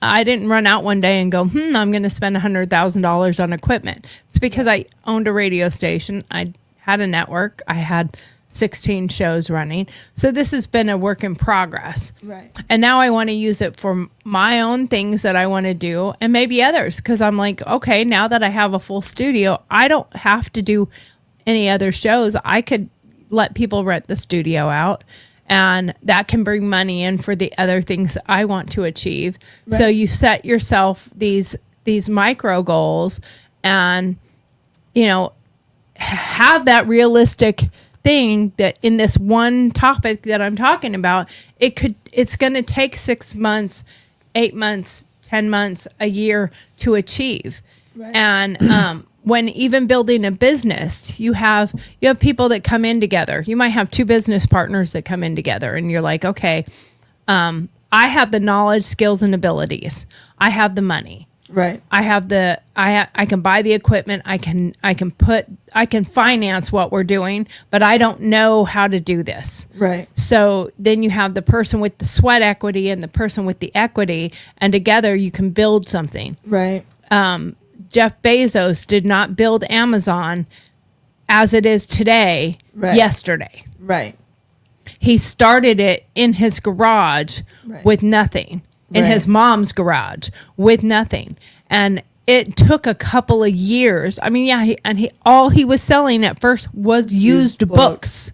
I didn't run out one day and go, I'm going to spend $100,000 on equipment. It's because I owned a radio station. I had a network. I had 16 shows running. So this has been a work in progress. Right. And now I want to use it for my own things that I want to do and maybe others. Because I'm like, okay, now that I have a full studio, I don't have to do any other shows. I could let people rent the studio out. And that can bring money in for the other things I want to achieve. Right. So you set yourself these micro goals and, have that realistic thing that in this one topic that I'm talking about, it's going to take 6 months, 8 months, 10 months, a year to achieve. Right. And, when even building a business, you have people that come in together. You might have two business partners that come in together and you're like, okay, I have the knowledge, skills, and abilities. I have the money. Right. I have I can buy the equipment. I can finance what we're doing, but I don't know how to do this. Right. So then you have the person with the sweat equity and the person with the equity, and together you can build something. Right. Jeff Bezos did not build Amazon as it is today yesterday. Right. He started it in his garage with nothing, in his mom's garage with nothing. And it took a couple of years. I mean, all he was selling at first was used books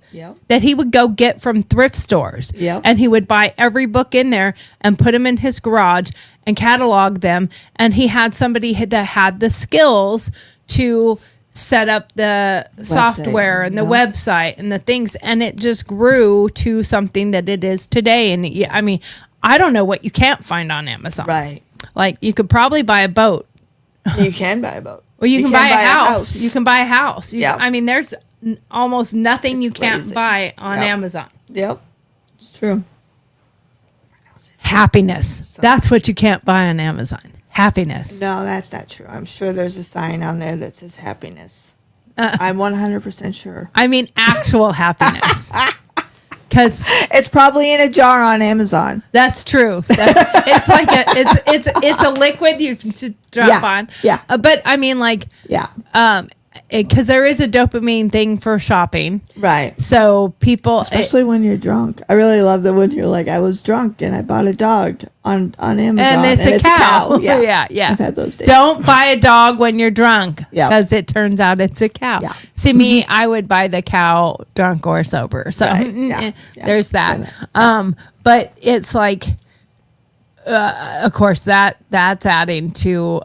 that he would go get from thrift stores. Yep. And he would buy every book in there and put them in his garage and catalog them. And he had somebody that had the skills to set up the software and the website and the things. And it just grew to something that it is today. And I mean, I don't know what you can't find on Amazon. Right. Like you could probably buy a boat. You can buy a boat. Well, you can buy a house. You can buy a house. Yeah. I mean, there's almost nothing you can't buy on Amazon. Yep. It's true. Happiness. That's what you can't buy on Amazon. Happiness. No, that's not true. I'm sure there's a sign on there that says happiness. I'm 100% sure. I mean, actual happiness. Because it's probably in a jar on Amazon. That's true. It's like it's a liquid you should drop on. Yeah. But I mean, because there is a dopamine thing for shopping. Right. So people, especially when you're drunk. I really love that when you're like, I was drunk and I bought a dog on Amazon. And it's a cow. Yeah. I've had those days. Don't buy a dog when you're drunk. Yeah. Because it turns out it's a cow. Yeah. See, me, I would buy the cow drunk or sober. So there's that. But it's like, of course, that's adding to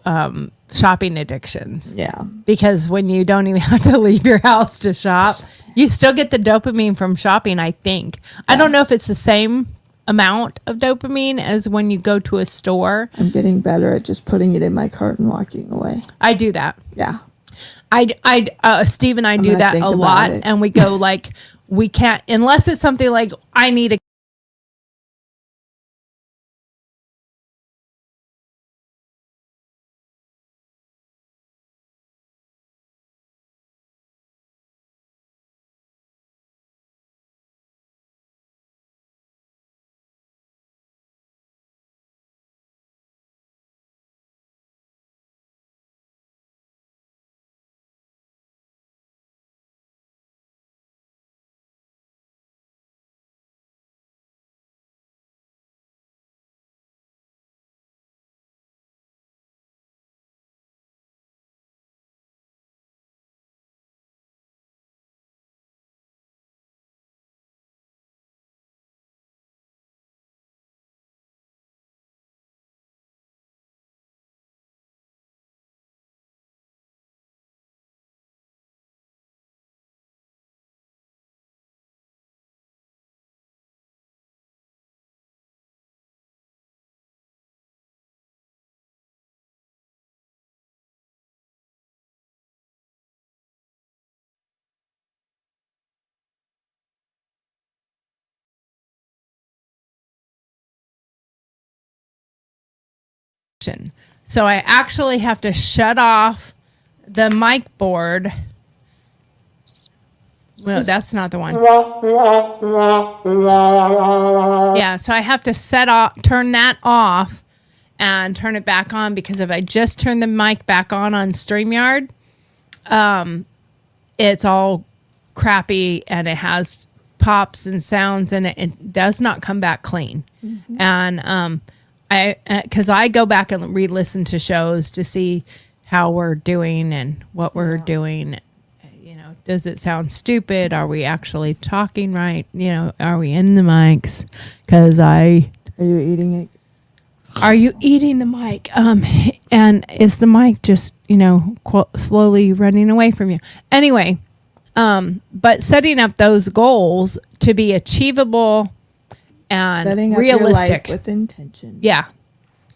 shopping addictions. Yeah. Because when you don't even have to leave your house to shop, you still get the dopamine from shopping, I think. Yeah. I don't know if it's the same amount of dopamine as when you go to a store. I'm getting better at just putting it in my cart and walking away. I do that. Yeah. Steve and I do that a lot. And we go like, we can't, unless it's something like I need a So I actually have to shut off the mic board. No, that's not the one. Yeah, so I have to turn that off and turn it back on, because if I just turn the mic back on StreamYard, it's all crappy and it has pops and sounds and it does not come back clean. And because I go back and re-listen to shows to see how we're doing and what we're doing. You know, does it sound stupid? Are we actually talking right? You know, are we in the mics? Because Are you eating it? Are you eating the mic? And is the mic just, you know, slowly running away from you? Anyway, but setting up those goals to be achievable and Setting up realistic. your life with intention. Yeah.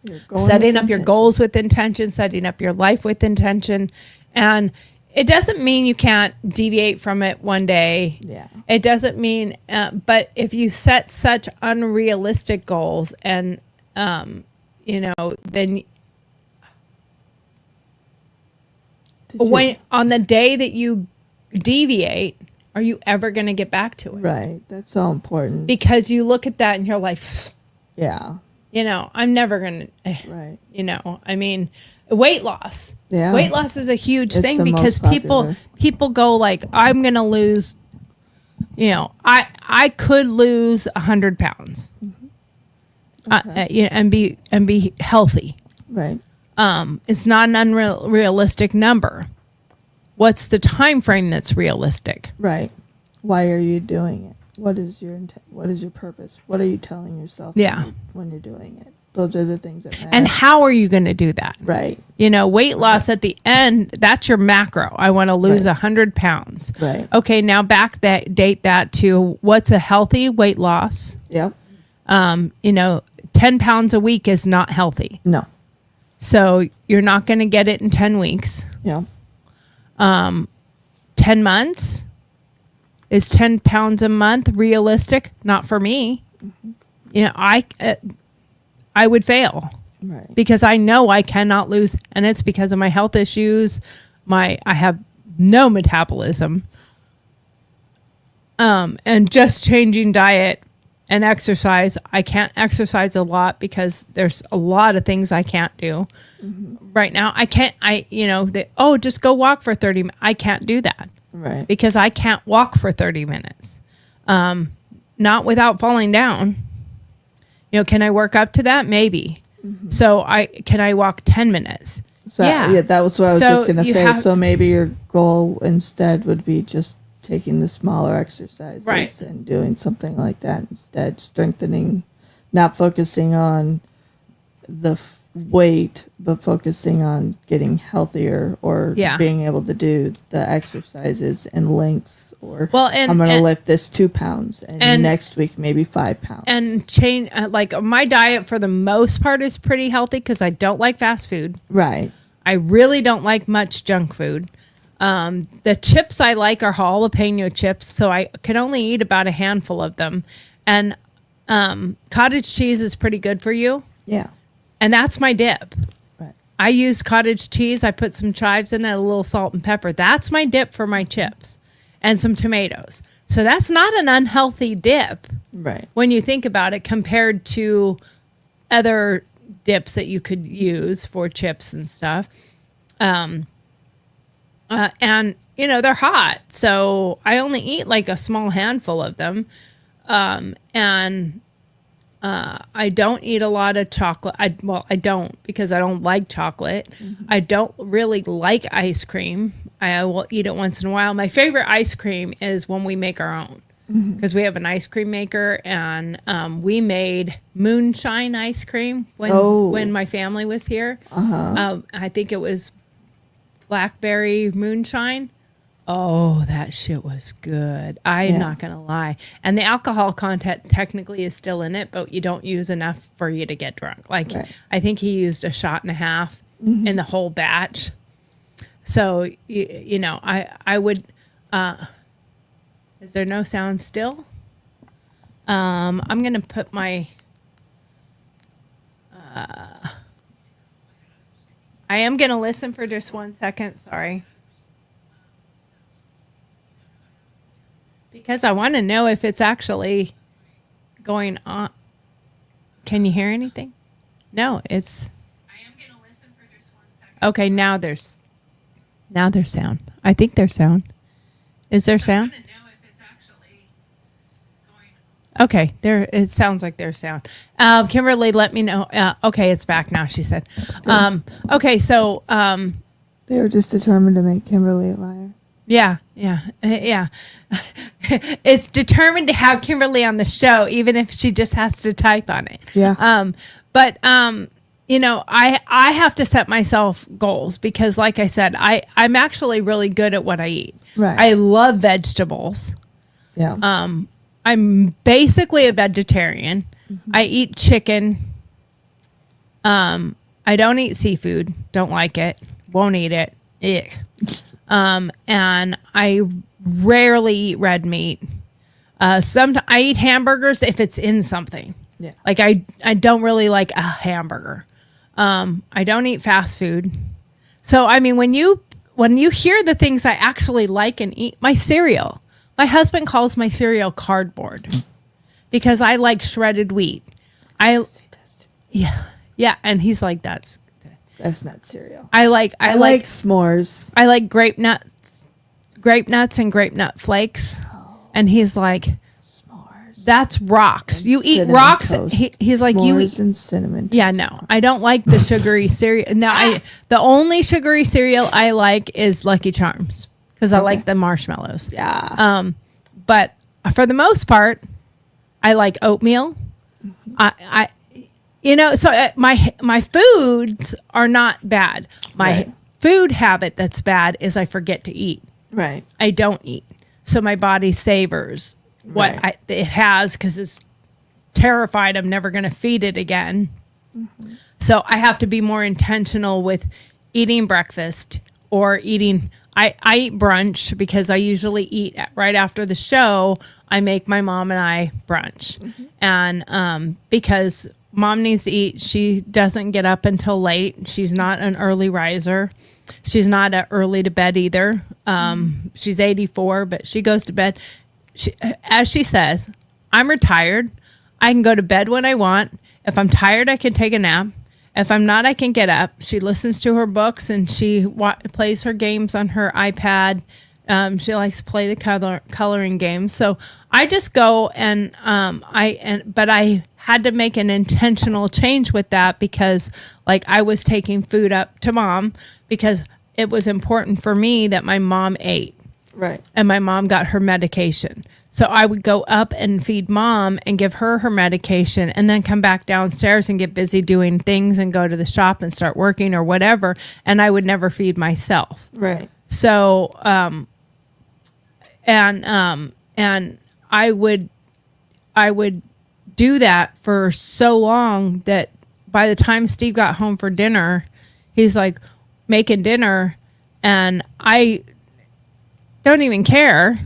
You're going Setting with up your intention. goals with intention, setting up your life with intention. And it doesn't mean you can't deviate from it one day. Yeah. It doesn't mean, but if you set such unrealistic goals and, you know, then on the day that you deviate, are you ever going to get back to it? Right. That's so important. Because you look at that and you're like, Yeah. you know, I'm never going to, Right. you know, I mean, weight loss. Yeah. Weight loss is a huge It's thing the because most popular. people go like, I'm going to lose, you know, I could lose 100 pounds you know, and be healthy. Right. It's not an unrealistic number. What's the time frame that's realistic? Right. Why are you doing it? What is your what is your purpose? What are you telling yourself Yeah. when you're doing it? Those are the things that matter. And how are you going to do that? Right. You know, weight loss at the end, that's your macro. I want to lose Right. 100 pounds. Right. Okay, now date that to what's a healthy weight loss. Yep. You know, 10 pounds a week is not healthy. No. So you're not going to get it in 10 weeks. Yeah. 10 months? Is 10 pounds a month realistic? Not for me. You know, I would fail Right. because I know I cannot lose, and it's because of my health issues. I have no metabolism. And just changing diet and exercise. I can't exercise a lot because there's a lot of things I can't do right now. Just go walk for 30 minutes. I can't do that. Right. Because I can't walk for 30 minutes. Not without falling down. You know, can I work up to that? Maybe. So can I walk 10 minutes? So, yeah, that was what I was So just going to you say. have- So maybe your goal instead would be just taking the smaller exercises Right. and doing something like that instead, strengthening, not focusing on the weight, but focusing on getting healthier or Yeah. being able to do the exercises in lengths or Well, and- I'm going to and- lift this 2 pounds and next week maybe 5 pounds. And change, like my diet for the most part is pretty healthy because I don't like fast food. right. I really don't like much junk food. The chips I like are jalapeno chips, so I can only eat about a handful of them. And cottage cheese is pretty good for you. Yeah. And that's my dip. Right. I use cottage cheese. I put some chives in it, a little salt and pepper. That's my dip for my chips and some tomatoes. So that's not an unhealthy dip Right. when you think about it compared to other dips that you could use for chips and stuff. And, you know, they're hot. So I only eat like a small handful of them. I don't eat a lot of chocolate. I don't because I don't like chocolate. I don't really like ice cream. I will eat it once in a while. My favorite ice cream is when we make our own because we have an ice cream maker and we made moonshine ice cream when my family was here. I think it was blackberry moonshine. Oh, that shit was good. I'm not going to lie. And the alcohol content technically is still in it, but you don't use enough for you to get drunk. Like, I think he used a shot and a half in the whole batch. So, you know, I would, is there no sound still? I'm going to put my, I am going to listen for just 1 second. Sorry. Because I want to know if it's actually going on. Can you hear anything? No, it's. I am going to listen for just 1 second. Okay, now there's sound. I think there's sound. Is there sound? I want to know if it's actually going on. Okay, there. It sounds like there's sound. Kimberly, let me know. Okay, it's back now. She said. Okay, so. They were just determined to make Kimberly a liar. Yeah. It's determined to have Kimberly on the show, even if she just has to type on it. Yeah. But you know, I have to set myself goals because, like I said, I'm actually really good at what I eat. Right. I love vegetables. Yeah. I'm basically a vegetarian. Mm-hmm. I eat chicken. I don't eat seafood. Don't like it. Won't eat it. Ick. And I rarely eat red meat. Sometimes I eat hamburgers if it's in something. Yeah. Like I don't really like a hamburger. I don't eat fast food. So I mean, when you hear the things I actually like and eat, my cereal. My husband calls my cereal cardboard because I like shredded wheat. Yeah, and he's like, that's not cereal. I like s'mores. I like grape nuts and grape nut flakes. Oh. And he's like, S'mores. That's rocks. And you eat cinnamon rocks. toast. He's like, s'mores you eat and cinnamon. Yeah, no, I don't like the sugary cereal. No, the only sugary cereal I like is Lucky Charms because I like the marshmallows. Yeah. But for the most part, I like oatmeal. I so my foods are not bad. My food habit that's bad is I forget to eat. Right. I don't eat. So my body savors what it has because it's terrified I'm never going to feed it again. Mm-hmm. So I have to be more intentional with eating breakfast or eating. I eat brunch because I usually eat right after the show. I make my mom and I brunch. Mm-hmm. And because Mom needs to eat. She doesn't get up until late. She's not an early riser. She's not early to bed either. She's 84, but she goes to bed. As she says, I'm retired. I can go to bed when I want. If I'm tired, I can take a nap. If I'm not, I can get up. She listens to her books and she plays her games on her iPad. She likes to play the coloring games. So I just go but I had to make an intentional change with that because like I was taking food up to Mom because it was important for me that my mom ate. Right. And my mom got her medication. So I would go up and feed Mom and give her medication and then come back downstairs and get busy doing things and go to the shop and start working or whatever. And I would never feed myself. Right. So, and I would do that for so long that by the time Steve got home for dinner, he's like making dinner and I don't even care.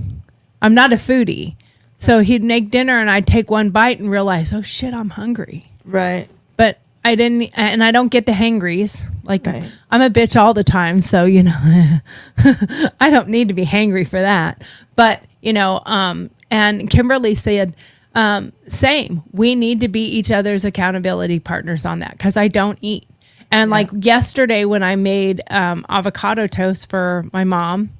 I'm not a foodie. So he'd make dinner and I'd take one bite and realize, oh shit, I'm hungry. Right. But I didn't, and I don't get the hangries. Like right. I'm a bitch all the time. So, I don't need to be hangry for that. But, and Kimberly said, same, we need to be each other's accountability partners on that. Cause I don't eat. And like yesterday when I made, avocado toast for my mom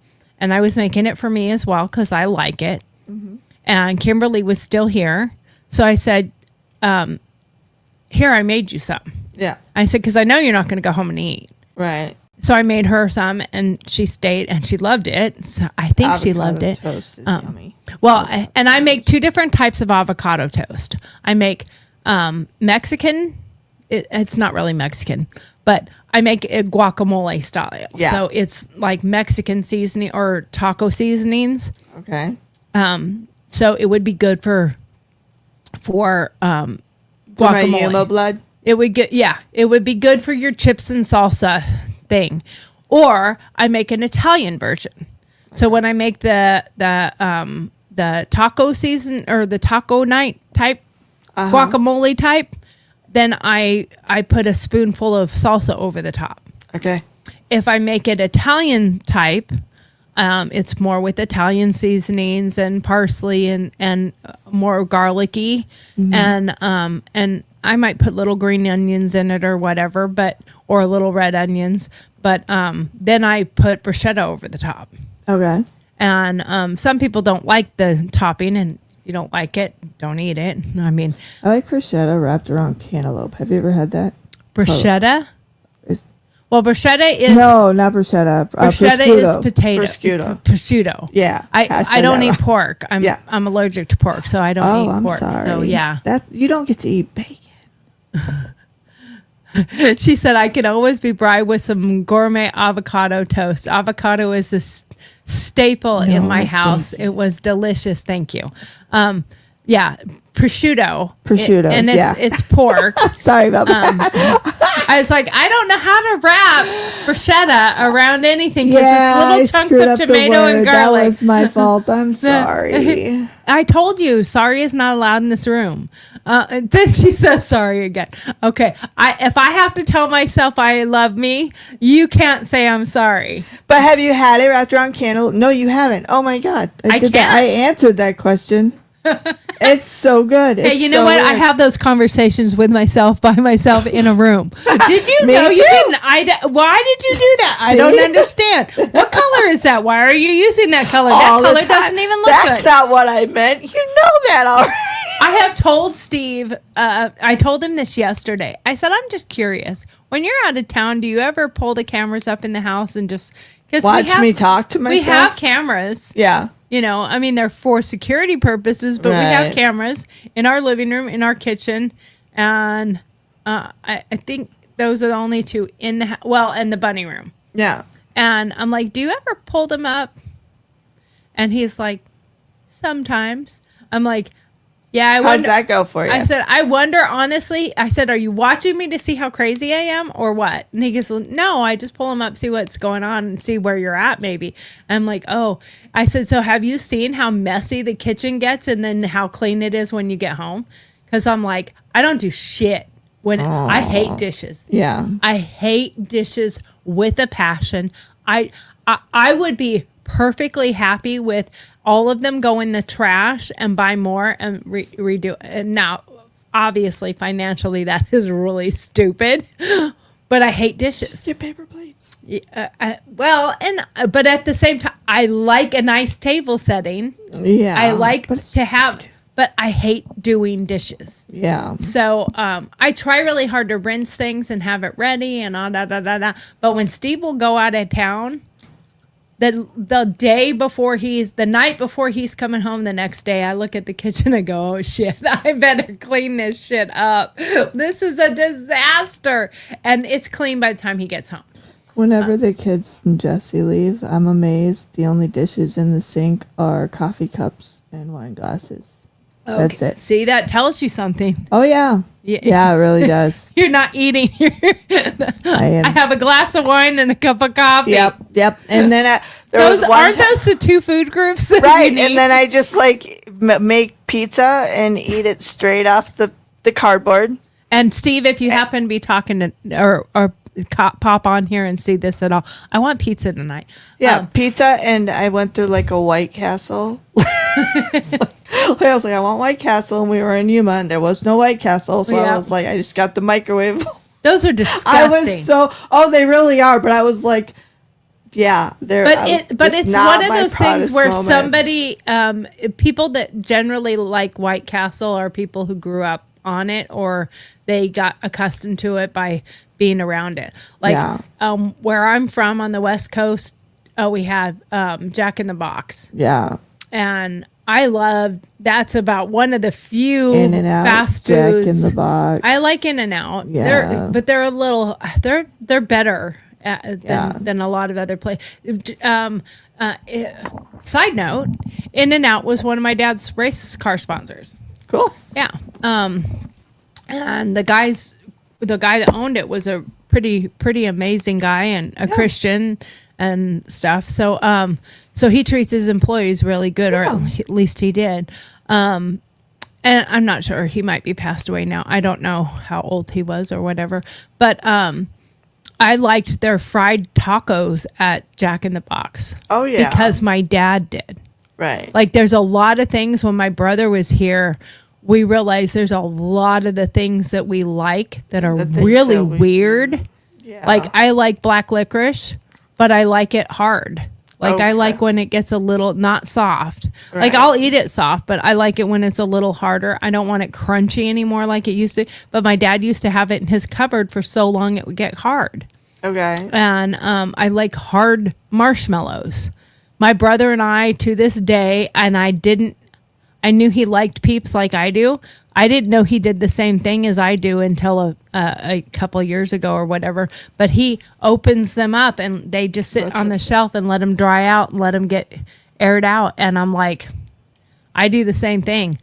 and I was making it for me as well. Cause I like it. Mm-hmm. And Kimberly was still here. So I said, here, I made you some. Yeah. I said, because I know you're not going to go home and eat. Right. So I made her some, and she stayed, and she loved it. So I think she loved it. Toast is yummy. Well, and I make two different types of avocado toast. I make Mexican. It's not really Mexican, but I make it guacamole style. Yeah. So it's like Mexican seasoning or taco seasonings. Okay. So it would be good for guacamole. My Yuma blood. It would it would be good for your chips and salsa thing. Or I make an Italian version. So when I make the taco season or the taco night type guacamole type, then I put a spoonful of salsa over the top. Okay. If I make it Italian type, it's more with Italian seasonings and parsley and more garlicky, and I might put little green onions in it or whatever, or little red onions. But then I put bruschetta over the top. Okay. And some people don't like the topping, and if you don't like it, don't eat it. I mean, I like bruschetta wrapped around cantaloupe. Have you ever had that? bruschetta. Is- Well, bruschetta is No, not bruschetta. bruschetta is potato. Prosciutto. Prosciutto. Yeah. I don't eat pork. I'm Yeah. I'm allergic to pork, so I don't Oh, eat I'm pork. sorry. So yeah. You don't get to eat bacon. She said I could always be bribed with some gourmet avocado toast. Avocado is a staple in my house. It was delicious. Thank you. Yeah, prosciutto. Prosciutto, and it's pork. Sorry about that. I was like, I don't know how to wrap bruschetta around anything because Yeah, it's I little screwed chunks up of tomato the word. and That garlic. was my fault. I'm sorry. I told you, sorry is not allowed in this room. And then she says sorry again. Okay, if I have to tell myself I love me, you can't say I'm sorry. But have you had it wrapped around cantaloupe? No, you haven't. Oh my God. I did that. can't. I answered that question. It's so good. Hey, It's you know so what? I good. have those conversations with myself by myself in a room. Did you Me know you too. didn't? Why did you do that? I don't See? understand. What color is that? Why are you using that color? That All the color time. doesn't even look That's good. not what I meant. You know that already. I have told Steve, I told him this yesterday. I said, I'm just curious. When you're out of town, do you ever pull the cameras up in the house and just... Cause Watch me talk to myself? We have cameras. Yeah. You know, I mean, they're for security purposes, but we have Right. cameras in our living room, in our kitchen. And I think those are the only two in the... and the bunny room. Yeah. And I'm like, do you ever pull them up? And he's like, sometimes. I'm like... Yeah, I How's wonder. that go for you? I said, I wonder, honestly. I said, are you watching me to see how crazy I am or what? And he goes, no, I just pull them up, see what's going on and see where you're at maybe. I'm like, oh. I said, so have you seen how messy the kitchen gets and then how clean it is when you get home? Because I'm like, I don't do shit. I hate dishes. Yeah. I hate dishes with a passion. I would be perfectly happy with all of them go in the trash and buy more and redo. And now, obviously, financially, that is really stupid. But I hate dishes. Your paper plates. But at the same time, I like a nice table setting. Yeah. I like but it's to have, but I hate doing dishes. Yeah. So I try really hard to rinse things and have it ready and all da. But when Steve will go out of town, the night before he's coming home the next day, I look at the kitchen and go, oh shit, I better clean this shit up. This is a disaster. And it's clean by the time he gets home. Whenever the kids and Jesse leave, I'm amazed. The only dishes in the sink are coffee cups and wine glasses. That's it. See, that tells you something. Oh, yeah. Yeah. Yeah, it really does. You're not eating. I have a glass of wine and a cup of coffee. Yep. And then Those the two food groups? That right? you need? And then I just make pizza and eat it straight off the cardboard. And Steve, if you happen to be talking to or pop on here and see this at all, I want pizza tonight. Yeah, pizza, and I went through like a White Castle. I was like, I want White Castle, and we were in Yuma, and there was no White Castle, so I was like, I just got the microwave. Those are disgusting. I was they really are, but I was like, yeah, they're. But it's one of those things where moments. somebody, people that generally like White Castle are people who grew up on it or they got accustomed to it by being around it. Like where I'm from on the West Coast, we had Jack in the Box. Yeah. And I love that's about one of the few In-N-Out, fast Jack foods. in the Box. I like In-N-Out. Yeah. They're a little they're better than a lot of other places. Side note, In-N-Out was one of my dad's race car sponsors. Cool. Yeah. And the guy that owned it was a pretty amazing guy and a Christian and stuff. So he treats his employees really good, or at least he did. And I'm not sure, he might be passed away now. I don't know how old he was or whatever. But I liked their fried tacos at Jack in the Box. Oh, yeah. Because my dad did. Right. Like there's a lot of things when my brother was here, we realized there's a lot of the things that we like that are really that we weird. Yeah. Like I like black licorice, but I like it hard. Like I Okay. like when it gets a little not soft. Like Right. I'll eat it soft, but I like it when it's a little harder. I don't want it crunchy anymore like it used to. But my dad used to have it in his cupboard for so long it would get hard. Okay. And I like hard marshmallows. My brother and I, to this day, and I knew he liked Peeps like I do. I didn't know he did the same thing as I do until a couple of years ago or whatever. But he opens them up and they just sit on the shelf and let them dry out and let them get aired out. And I'm like, I do the same thing.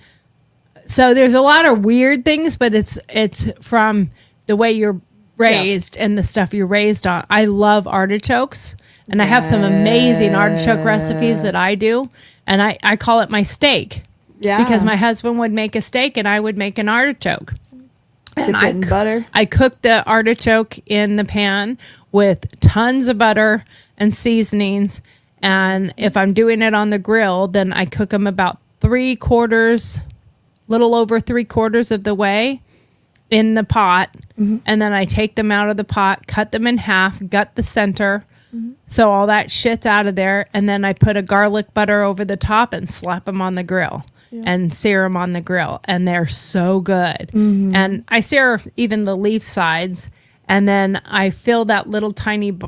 So there's a lot of weird things, but it's from the way you're raised and the stuff you're raised on. I love artichokes. And I have some amazing artichoke recipes that I do. And I call it my steak. Yeah. Because my husband would make a steak and I would make an artichoke. Dip it in butter. I cook the artichoke in the pan with tons of butter and seasonings. And if I'm doing it on the grill, then I cook them about little over 3/4 of the way in the pot. Mm-hmm. And then I take them out of the pot, cut them in half, gut the center. So all that shit's out of there. And then I put a garlic butter over the top and slap them on the grill and sear them on the grill. And they're so good. Mm-hmm. And I sear even the leaf sides. And then I fill that little tiny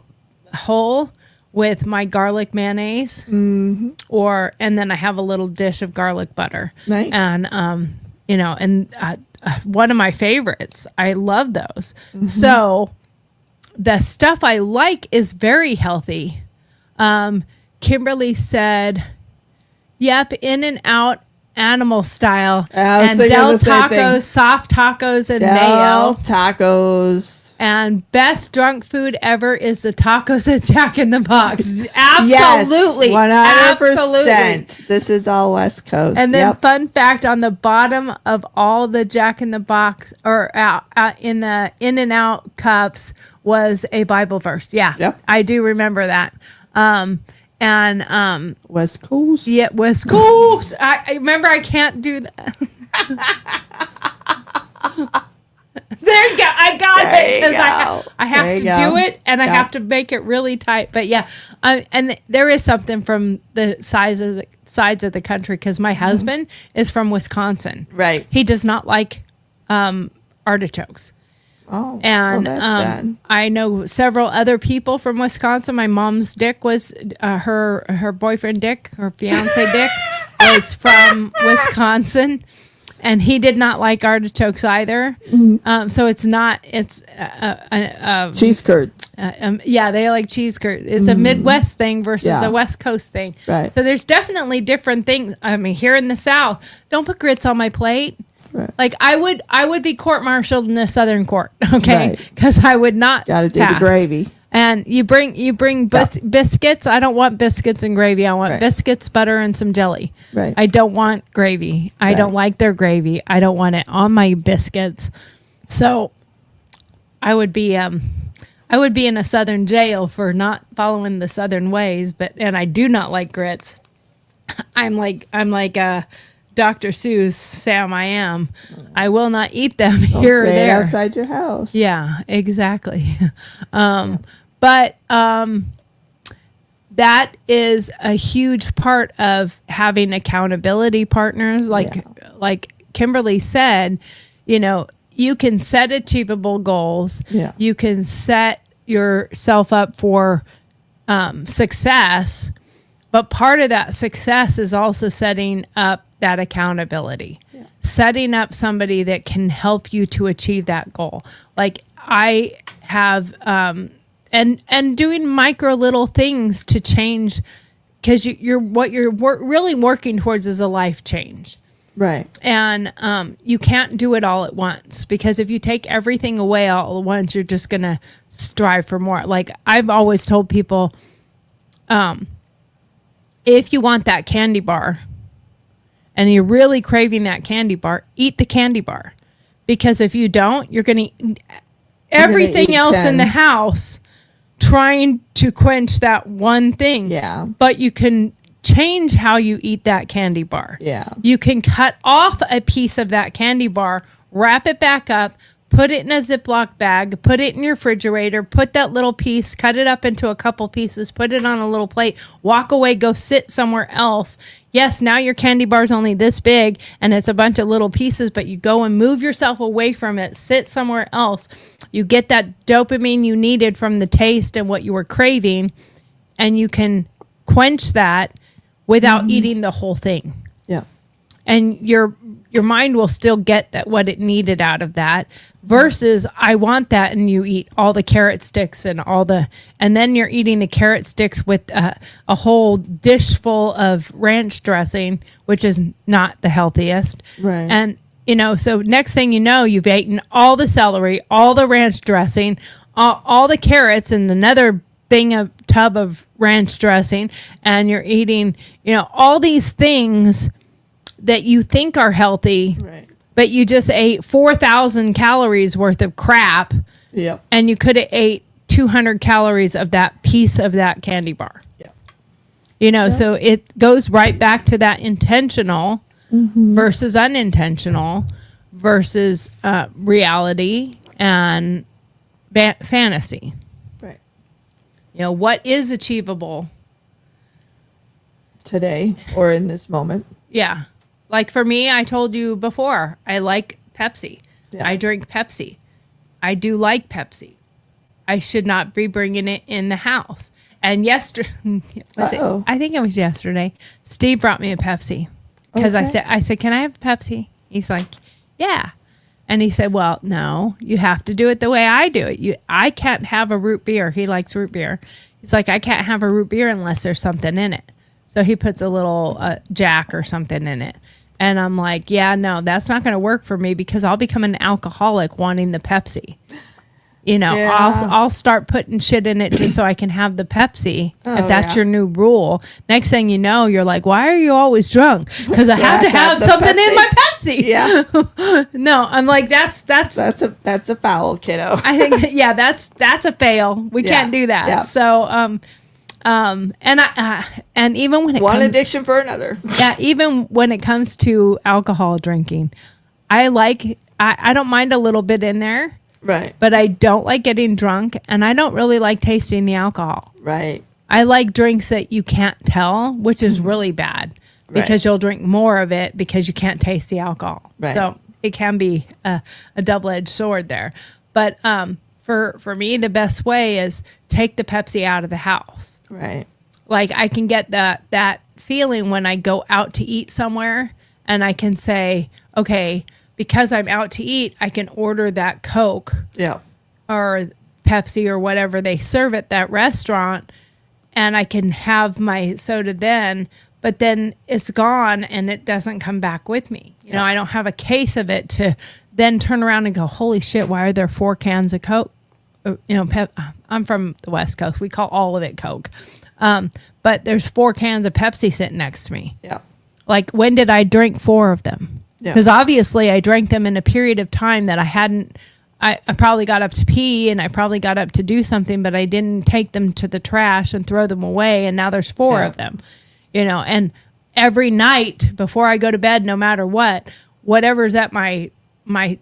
hole with my garlic mayonnaise. Mm-hmm. And then I have a little dish of garlic butter. Nice. And, one of my favorites. I love those. Mm-hmm. So the stuff I like is very healthy. Kimberly said, yep, in and out animal style. And Del Tacos, soft tacos and mayo. Tacos. And best drunk food ever is the tacos at Jack in the Box. Absolutely. Yes, 100%. Absolutely. This is all West Coast. And then fun fact, on the bottom of all the Jack in the Box or out in the In and Out cups was a Bible verse. Yeah. Yep. I do remember that. West Coast. Yeah, West Coast. I remember I can't do that. There you go. I got it because I have to do it and I have to make it really tight. But yeah, and there is something from the sides of the country because my husband is from Wisconsin. Right. He does not like artichokes. Oh, and well, that's sad. I know several other people from Wisconsin. My mom's Dick was her boyfriend Dick, her fiance Dick, was from Wisconsin. And he did not like artichokes either. Mm-hmm. So it's cheese curds. Yeah, they like cheese curds. It's a Midwest thing versus a West Coast thing. Right. So there's definitely different things. I mean, here in the South, don't put grits on my plate. Right. Like I would be court-martialed in the Southern court, okay? Because I would not. Got to do the gravy. And you bring biscuits. I don't want biscuits and gravy. I want biscuits, butter, and some jelly. Right. I don't want gravy. I don't like their gravy. I don't want it on my biscuits. So I would be in a Southern jail for not following the Southern ways. And I do not like grits. I'm like Dr. Seuss, Sam. I am. I will not eat them here or there. Outside your house. Yeah, exactly. But that is a huge part of having accountability partners. Like Kimberly said, you can set achievable goals. Yeah. You can set yourself up for success. But part of that success is also setting up that accountability. Yeah. Setting up somebody that can help you to achieve that goal. Like I have and doing micro little things to change, because you're really working towards is a life change. Right. And you can't do it all at once, because if you take everything away all at once, you're just going to strive for more. Like I've always told people, if you want that candy bar and you're really craving that candy bar, eat the candy bar. Because if you don't, you're going to everything eat else in 10. the house trying to quench that one thing. Yeah. But you can change how you eat that candy bar. Yeah. You can cut off a piece of that candy bar, wrap it back up, put it in a Ziploc bag, put it in your refrigerator, put that little piece, cut it up into a couple pieces, put it on a little plate, walk away, go sit somewhere else. Yes, now your candy bar's only this big and it's a bunch of little pieces, but you go and move yourself away from it, sit somewhere else. You get that dopamine you needed from the taste and what you were craving, and you can quench that without eating the whole thing. Yeah. And your mind will still get that what it needed out of that, versus I want that, and you eat all the carrot sticks and and then you're eating the carrot sticks with a whole dish full of ranch dressing, which is not the healthiest. Right. And so next thing you know, you've eaten all the celery, all the ranch dressing, all the carrots, and another tub of ranch dressing, and you're eating all these things that you think are healthy, Right. but you just ate 4,000 calories worth of crap, Yep. and you could have ate 200 calories of that piece of that candy bar. Yeah. So it goes right back to that intentional versus unintentional versus reality and fantasy. Right. What is achievable? Today or in this moment. Yeah. Like for me, I told you before, I like Pepsi. Yeah. I drink Pepsi. I do like Pepsi. I should not be bringing it in the house. And yesterday, I think it was yesterday, Steve brought me a Pepsi because Okay. I said, can I have a Pepsi? He's like, yeah. And he said, well, no, you have to do it the way I do it. I can't have a root beer. He likes root beer. He's like, I can't have a root beer unless there's something in it. So he puts a little Jack or something in it. And I'm like, yeah, no, that's not going to work for me because I'll become an alcoholic wanting the Pepsi. Yeah. I'll start putting shit in it just so I can have the Pepsi. Oh, if that's yeah. your new rule. Next thing you know, you're like, why are you always drunk? Because I have to have the something in Pepsi. my Pepsi. Yeah. No, I'm like, that's That's a foul, kiddo. I think, yeah, that's a fail. We Yeah. can't do that. Yeah. So, and even when it One comes, addiction for another. yeah, even when it comes to alcohol drinking, I don't mind a little bit in there, Right. but I don't like getting drunk, and I don't really like tasting the alcohol. Right. I like drinks that you can't tell, which is really bad because Right. you'll drink more of it because you can't taste the alcohol. Right. So it can be a double-edged sword there. But for me, the best way is take the Pepsi out of the house. Right. Like I can get that feeling when I go out to eat somewhere, and I can say, okay, because I'm out to eat, I can order that Coke Yeah. or Pepsi or whatever they serve at that restaurant, and I can have my soda then, but then it's gone and it doesn't come back with me. I don't have a case of it to then turn around and go, holy shit, why are there 4 cans of Coke? I'm from the West Coast. We call all of it Coke. But there's 4 cans of Pepsi sitting next to me. Yeah. Like, when did I drink 4 of them? Yeah. Because obviously I drank them in a period of time that I probably got up to pee and I probably got up to do something, but I didn't take them to the trash and throw them away. And now there's 4 of them, and every night before I go to bed, no matter whatever's at my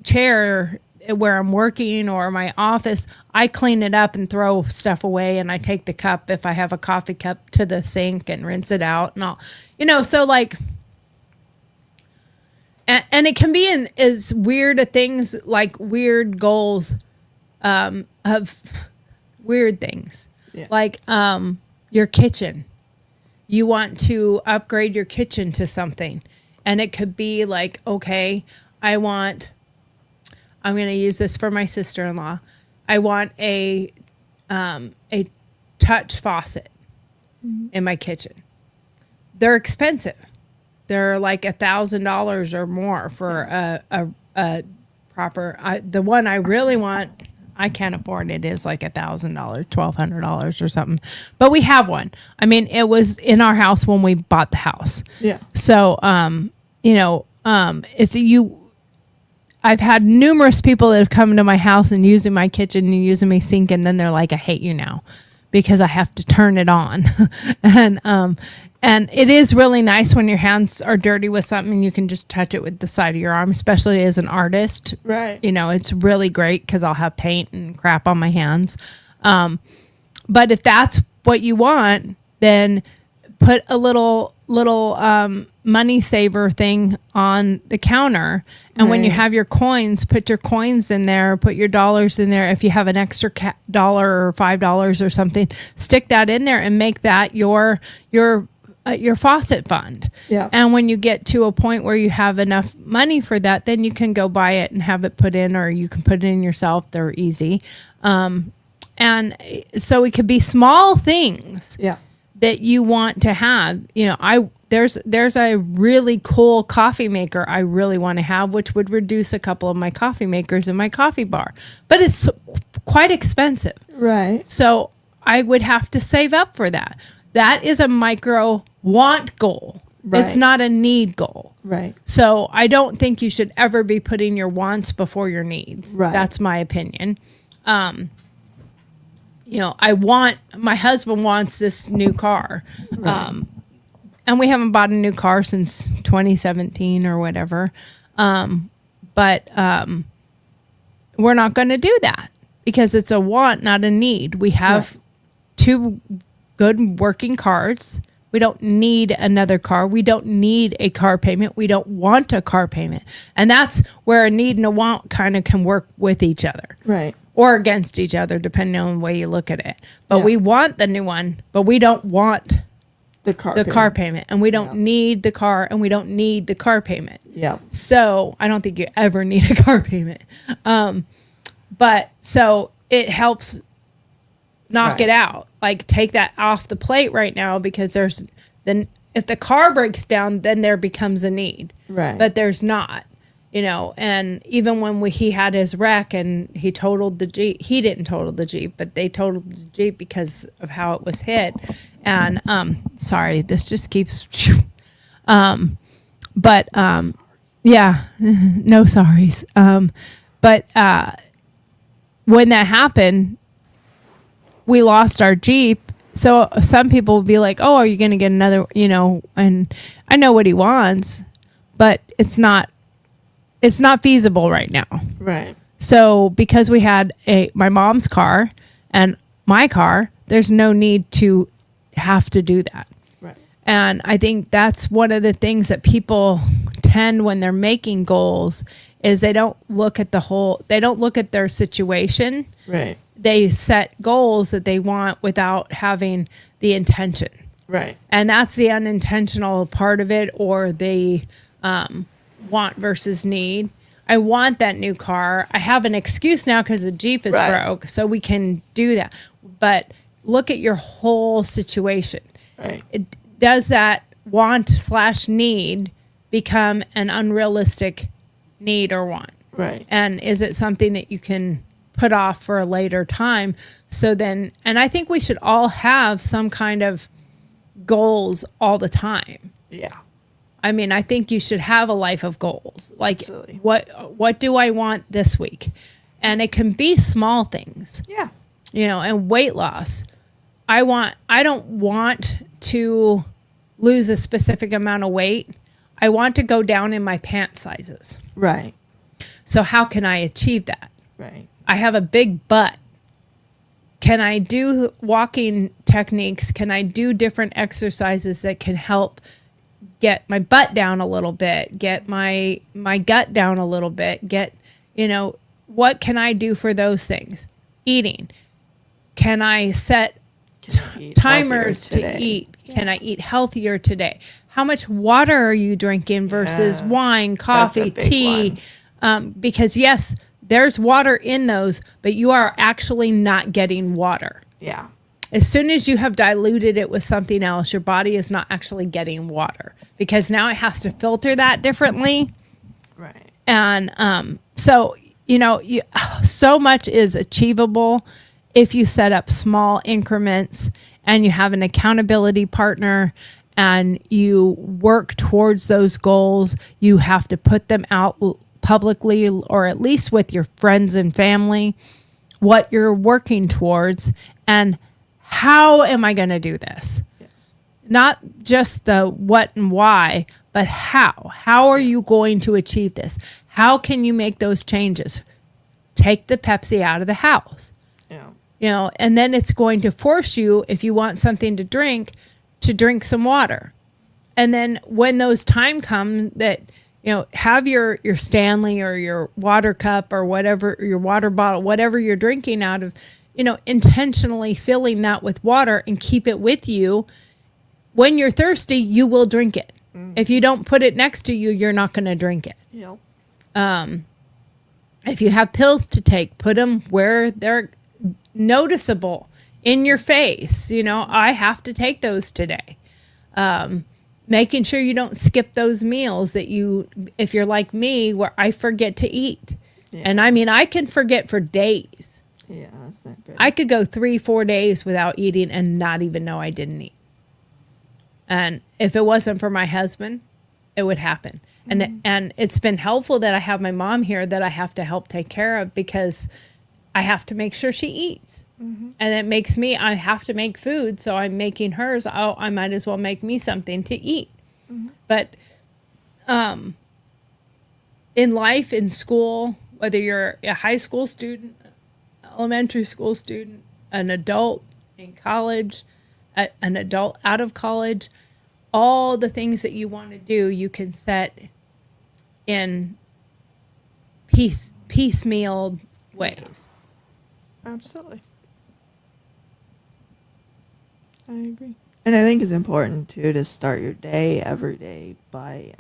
chair where I'm working or my office, I clean it up and throw stuff away. And I take the cup, if I have a coffee cup, to the sink and rinse it out and all, so like, and it can be in as weird a things like weird goals of weird things. Yeah. Like your kitchen. You want to upgrade your kitchen to something. And it could be like, okay, I'm going to use this for my sister-in-law. I want a touch faucet in my kitchen. They're expensive. They're like $1,000 or more for a proper. The one I really want, I can't afford it. Is like $1,000, $1,200 or something. But we have one. I mean, it was in our house when we bought the house. Yeah. So, if you, I've had numerous people that have come to my house and using my kitchen and using my sink, and then they're like, I hate you now because I have to turn it on. And it is really nice when your hands are dirty with something and you can just touch it with the side of your arm, especially as an artist. Right. You know, it's really great because I'll have paint and crap on my hands. But if that's what you want, then put a little money saver thing on the counter. And when you Right. have your coins, put your coins in there, put your dollars in there. If you have an extra dollar or $5 or something, stick that in there and make that your faucet fund. Yeah. And when you get to a point where you have enough money for that, then you can go buy it and have it put in, or you can put it in yourself. They're easy. And so it could be small things Yeah. that you want to have. You know, there's a really cool coffee maker I really want to have, which would reduce a couple of my coffee makers in my coffee bar, but it's quite expensive. Right. So I would have to save up for that. That is a micro want goal. It's Right. not a need goal. Right. So I don't think you should ever be putting your wants before your needs. Right. That's my opinion. You know, my husband wants this new car. And we haven't bought a new car since 2017 or whatever. But we're not going to do that because it's a want, not a need. We have Right. two good working cars. We don't need another car. We don't need a car payment. We don't want a car payment. And that's where a need and a want kind of can work with each other. Right. Or against each other, depending on the way you look at it. But Yeah. we want the new one, but we don't want The car. the car payment. And we don't Yeah. need the car, and we don't need the car payment. Yeah. So I don't think you ever need a car payment. But so it helps knock Right. it out. Like take that off the plate right now, because then if the car breaks down, then there becomes a need. Right. But there's not. You know, and even when he had his wreck and he totaled the Jeep, he didn't total the Jeep, but they totaled the Jeep because of how it was hit. And sorry, this just keeps. Yeah, no sorries. But when that happened, we lost our Jeep. So some people will be like, "Oh, are you going to get another?" You know, and I know what he wants, but it's not feasible right now. Right. So because we had my mom's car and my car, there's no need to have to do that. Right. And I think that's one of the things that people tend when they're making goals is they don't look at their situation. Right. They set goals that they want without having the intention. Right. And that's the unintentional part of it, or the want versus need. I want that new car. I have an excuse now because the Jeep is Right. broke, so we can do that. But look at your whole situation. Right. Does that want/need become an unrealistic need or want? Right. And is it something that you can put off for a later time? So then, and I think we should all have some kind of goals all the time. Yeah. I mean, I think you should have a life of goals. Like, Absolutely. what do I want this week? And it can be small things, Yeah. you know, and weight loss. I don't want to lose a specific amount of weight. I want to go down in my pant sizes. Right. So how can I achieve that? Right. I have a big butt. Can I do walking techniques? Can I do different exercises that can help get my butt down a little bit, get my gut down a little bit, what can I do for those things? Eating. Can I set Eat timers healthier to today. eat? Can I eat healthier today? How much water are you drinking versus Yeah. wine, coffee, big tea? Because yes, there's water in those, but you are actually not getting water. Yeah. As soon as you have diluted it with something else, your body is not actually getting water because now it has to filter that differently. Right. And so so much is achievable if you set up small increments and you have an accountability partner and you work towards those goals. You have to put them out, publicly or at least with your friends and family what you're working towards and how am I going to do this? Yes. Not just the what and why, but how. How are you going to achieve this? How can you make those changes? Take the Pepsi out of the house. Yeah. You know, and then it's going to force you, if you want something to drink some water. And then when those time come that, you know, have your Stanley or your water cup or whatever, your water bottle, whatever you're drinking out of, you know, intentionally filling that with water and keep it with you. When you're thirsty, you will drink it. If you don't put it next to you, you're not going to drink it. Yep. If you have pills to take, put them where they're noticeable in your face. You know, I have to take those today. Making sure you don't skip those meals that you, if you're like me, where I forget to eat. Yeah. And I mean, I can forget for days. Yeah, that's not good. I could go 3-4 days without eating and not even know I didn't eat. And if it wasn't for my husband, it would happen. And it's been helpful that I have my mom here that I have to help take care of because I have to make sure she eats. And it makes me, I have to make food. So I'm making hers. Oh, I might as well make me something to eat. But in life, in school, whether you're a high school student, elementary school student, an adult in college, an adult out of college, all the things that you want to do, you can set in piecemeal ways. Absolutely. I agree. And I think it's important, too, to start your day every day by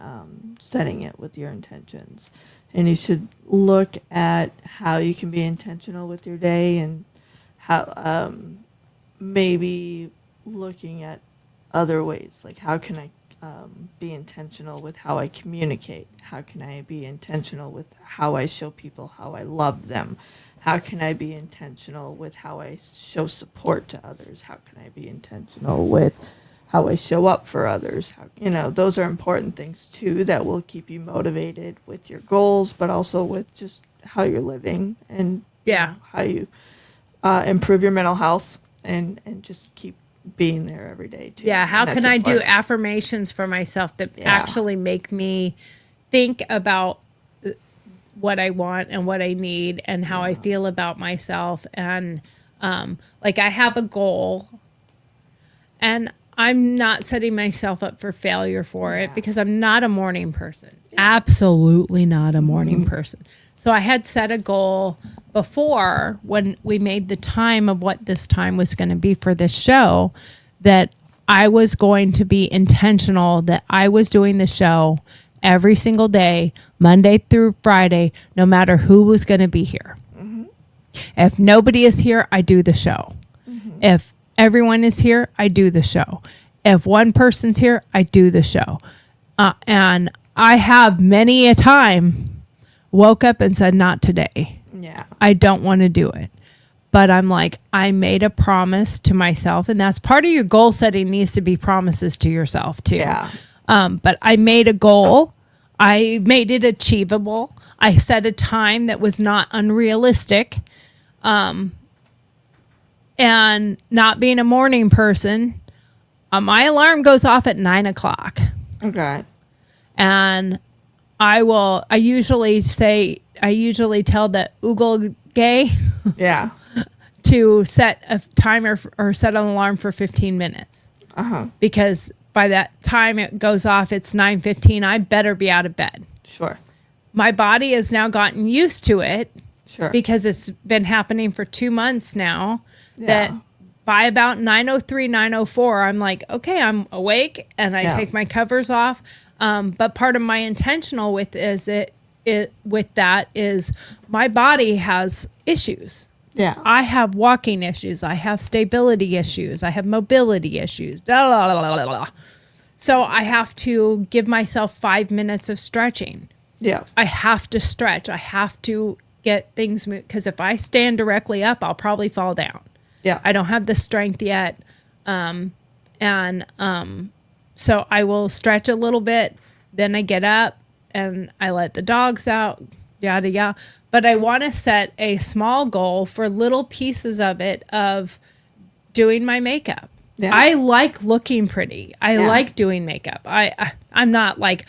setting it with your intentions. And you should look at how you can be intentional with your day and how maybe looking at other ways. Like, how can I be intentional with how I communicate? How can I be intentional with how I show people how I love them? How can I be intentional with how I show support to others? How can I be intentional with how I show up for others? How, you know, those are important things too that will keep you motivated with your goals, but also with just how you're living and Yeah. you know, how you improve your mental health and just keep being there every day too. Yeah, how And that's can I do important. affirmations for myself that Yeah. actually make me think about what I want and what I need and how I feel about myself? And like I have a goal and I'm not setting myself up for failure for it because I'm not a morning person. Absolutely not a morning person. So I had set a goal before when we made the time of what this time was going to be for this show, that I was going to be intentional, that I was doing the show every single day, Monday through Friday, no matter who was going to be here. If nobody is here, I do the show. If everyone is here, I do the show. If one person's here, I do the show. And I have many a time woke up and said, not today. Yeah. I don't want to do it. But I'm like, I made a promise to myself. And that's part of your goal setting needs to be promises to yourself too. Yeah. But I made a goal. I made it achievable. I set a time that was not unrealistic. And not being a morning person, my alarm goes off at 9 o'clock. Okay. And I usually tell the Oogle gay Yeah. to set a timer or set an alarm for 15 minutes. Because by that time it goes off, it's 9:15. I better be out of bed. Sure. My body has now gotten used to it Sure. because it's been happening for 2 months now. Yeah. That by about 9:03, 9:04, I'm like, okay, I'm awake and I Yeah. take my covers off. But part of my intentional with that is my body has issues. Yeah. I have walking issues. I have stability issues. I have mobility issues. Blah, blah, blah, blah, blah. So I have to give myself 5 minutes of stretching. Yeah. I have to stretch. I have to get things moved because if I stand directly up, I'll probably fall down. Yeah. I don't have the strength yet. So I will stretch a little bit. Then I get up and I let the dogs out, yada yada. But I want to set a small goal for little pieces of it of doing my makeup. Yeah. I like looking pretty. I Yeah. like doing makeup. I'm not like,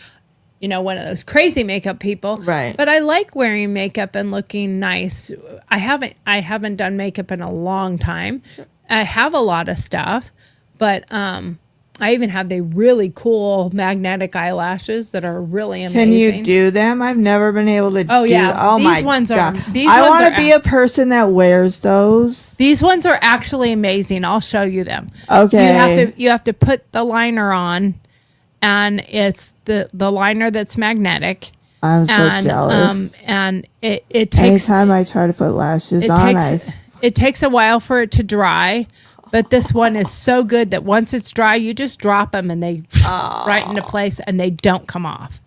one of those crazy makeup people. Right. But I like wearing makeup and looking nice. I haven't done makeup in a long time. I have a lot of stuff, but I even have the really cool magnetic eyelashes that are really amazing. Can you do them? I've never been able to Oh, do. yeah. Oh These my ones are- God. these I ones want are to be a person that wears those. These ones are actually amazing. I'll show you them. Okay. You have to put the liner on, and it's the liner that's magnetic. I'm so and, jealous. And it takes Anytime I try to put lashes on, it takes a while for it to dry. But this one is so good that once it's dry, you just drop them and they right into place, and they don't come off.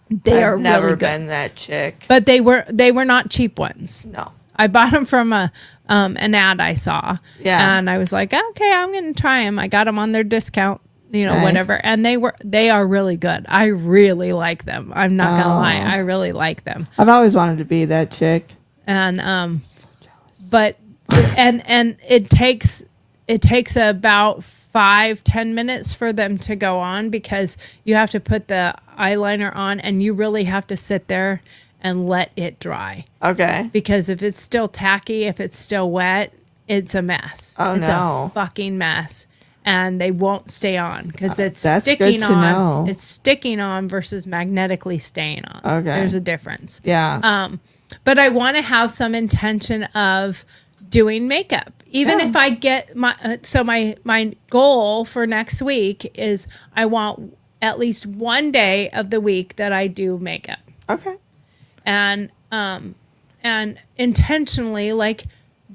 They are I've never really good. been that chick. But they were not cheap ones. No. I bought them from an ad I saw. Yeah. And I was like, okay, I'm going to try them. I got them on their discount, Nice. whatever. And they are really good. I really like them. I'm not going to lie. I really like them. I've always wanted to be that chick. And, but, and it takes about 5-10 minutes for them to go on, because you have to put the eyeliner on and you really have to sit there and let it dry. Okay. Because if it's still tacky, if it's still wet, it's a mess. Oh, it's no. a fucking mess. And they won't stay on because it's That's sticking good to on. know. It's sticking on versus magnetically staying on. Okay. There's a difference. Yeah. But I want to have some intention of doing makeup. Even if I get my goal for next week is I want at least one day of the week that I do makeup. Okay. And intentionally like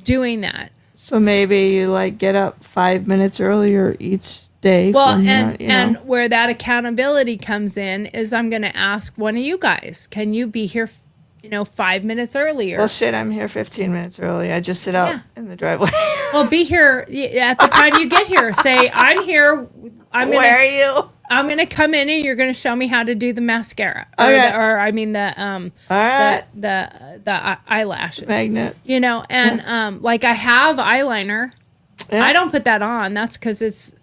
doing that. So maybe you get up 5 minutes earlier each day. Well, from and where that accountability comes in is I'm going to ask one of you guys, can you be here, 5 minutes earlier? Well, shit, I'm here 15 minutes early. I just sit out in the driveway. Well, be here at the time you get here. Say, I'm here. Where are you? I'm going to come in and you're going to show me how to do the mascara. Okay. The All right. the eyelashes. Magnets. And I have eyeliner. Yeah. I don't put that on. That's because it's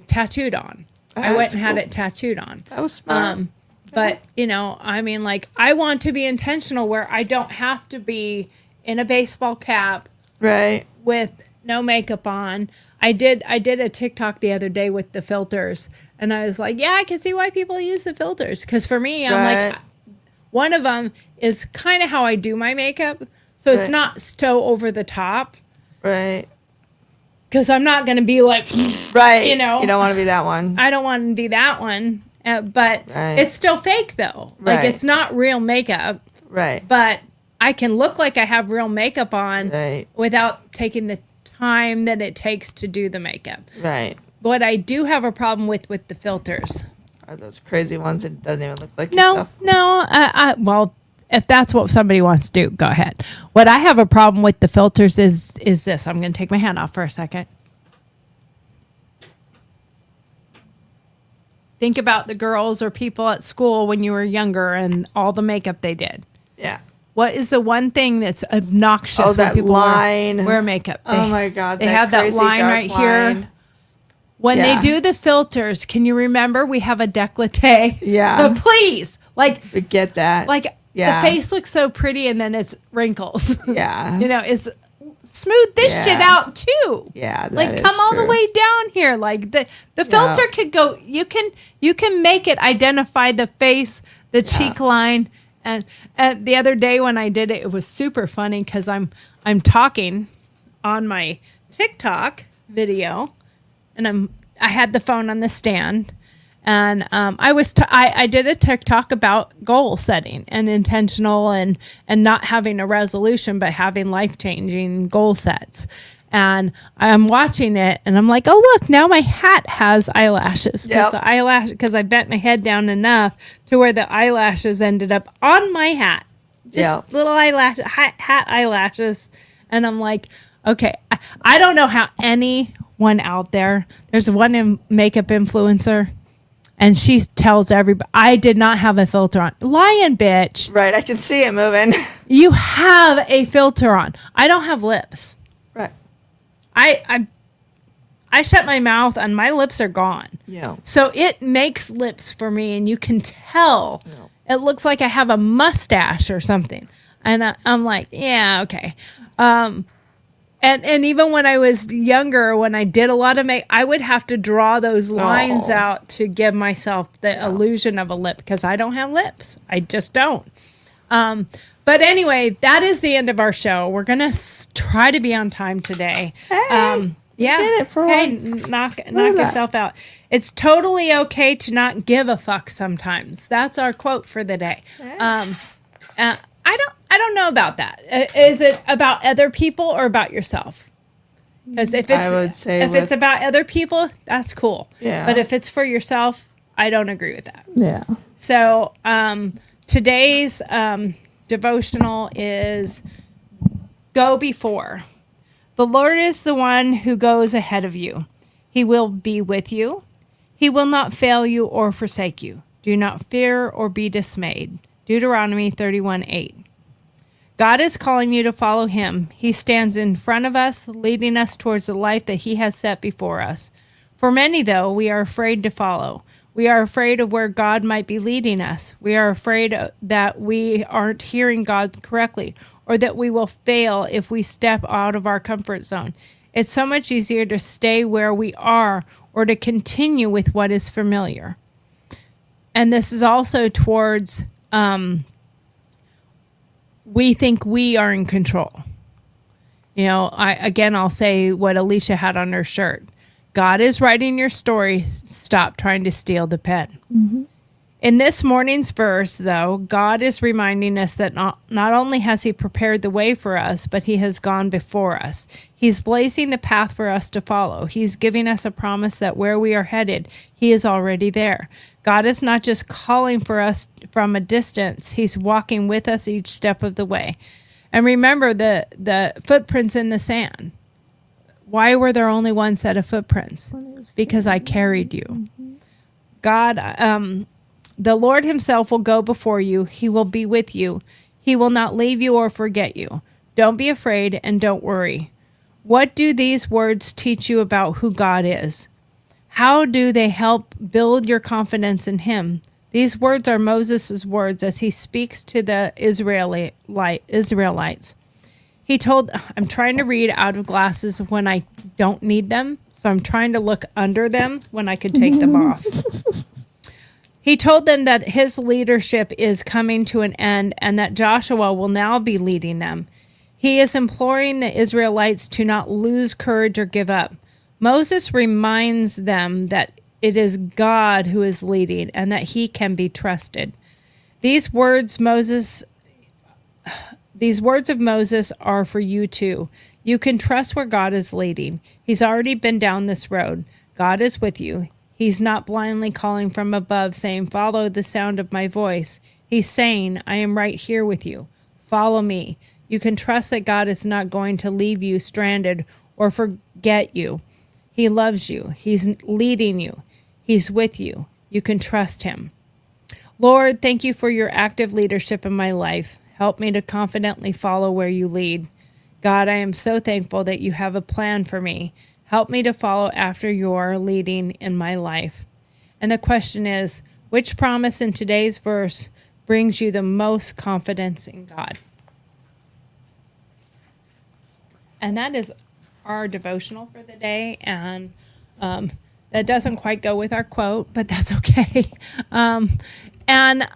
tattooed on. I went that's and had cool. it tattooed on. That was smart. But, I want to be intentional where I don't have to be in a baseball cap Right. with no makeup on. I did a TikTok the other day with the filters, and I was like, yeah, I can see why people use the filters. Because for me, I'm like, one of them is kind of how I do my makeup. So it's Right. not so over the top. Right. Because I'm not going to be like, Right. You know. You don't want to be that one. I don't want to be that one. But Right. it's still fake, though. Like, Right. it's not real makeup. Right. But I can look like I have real makeup on Right. without taking the time that it takes to do the makeup. Right. What I do have a problem with the filters. Are those crazy ones that doesn't even look like No, yourself? no. Well, if that's what somebody wants to do, go ahead. What I have a problem with the filters is this. I'm going to take my hand off for a second. Think about the girls or people at school when you were younger and all the makeup they did. Yeah. What is the one thing that's obnoxious Oh, when that people line. wear makeup? Oh my God. They have that crazy line dark right line. here. When Yeah. they do the filters, can you remember we have a décolleté? Yeah. Please. I get that. Yeah. The face looks so pretty and then it's wrinkles. Yeah. It's smooth this Yeah. shit out too. Yeah. that Like is come all the true. way down here. Like the filter could go you can make it identify the face, the cheek line. And the other day when I did it, it was super funny because I'm talking on my TikTok video, and I had the phone on the stand, and I did a TikTok about goal setting and intentional and not having a resolution but having life-changing goal sets. And I'm watching it, and I'm like, oh, look, now my hat has eyelashes. Because I bent my head down enough to where the eyelashes ended up on my hat. Just little hat eyelashes. And I'm like, okay, I don't know how anyone out there, there's one makeup influencer. And she tells everybody, I did not have a filter on. Lying bitch. Right. I can see it moving. You have a filter on. I don't have lips. Right. I shut my mouth and my lips are gone. Yeah. So it makes lips for me, and you can tell. It looks like I have a mustache or something. And I'm like, yeah, okay. And even when I was younger, when I did a lot of I would have to draw those lines out to give myself the illusion of a lip, because I don't have lips. I just don't. But anyway, that is the end of our show. We're going to try to be on time today. Hey, yeah. did it for once. Knock yourself out. It's totally okay to not give a fuck sometimes. That's our quote for the day. I don't know about that. Is it about other people or about yourself? Because if it's about other people, that's cool. Yeah. But if it's for yourself, I don't agree with that. Yeah. So today's devotional is go before. The Lord is the one who goes ahead of you. He will be with you. He will not fail you or forsake you. Do not fear or be dismayed. Deuteronomy 31:8. God is calling you to follow him. He stands in front of us, leading us towards the life that he has set before us. For many, though, we are afraid to follow. We are afraid of where God might be leading us. We are afraid that we aren't hearing God correctly, or that we will fail if we step out of our comfort zone. It's so much easier to stay where we are or to continue with what is familiar. And this is also towards we think we are in control. You know, I'll say what Alicia had on her shirt. God is writing your story. Stop trying to steal the pen. Mm-hmm. In this morning's verse, though, God is reminding us that not only has he prepared the way for us, but he has gone before us. He's blazing the path for us to follow. He's giving us a promise that where we are headed, he is already there. God is not just calling for us from a distance. He's walking with us each step of the way. And remember the footprints in the sand. Why were there only one set of footprints? Because I carried you. Mm-hmm. God, the Lord himself will go before you. He will be with you. He will not leave you or forget you. Don't be afraid and don't worry. What do these words teach you about who God is? How do they help build your confidence in him? These words are Moses' words as he speaks to the Israelites. He told, I'm trying to read out of glasses when I don't need them, so I'm trying to look under them when I could take them off. He told them that his leadership is coming to an end and that Joshua will now be leading them. He is imploring the Israelites to not lose courage or give up. Moses reminds them that it is God who is leading and that he can be trusted. These words of Moses are for you too. You can trust where God is leading. He's already been down this road. God is with you. He's not blindly calling from above saying, follow the sound of my voice. He's saying, I am right here with you. Follow me. You can trust that God is not going to leave you stranded or forget you. He loves you. He's leading you. He's with you. You can trust him. Lord, thank you for your active leadership in my life. Help me to confidently follow where you lead. God, I am so thankful that you have a plan for me. Help me to follow after your leading in my life. And the question is, which promise in today's verse brings you the most confidence in God? And that is our devotional for the day. And that doesn't quite go with our quote, but that's okay. And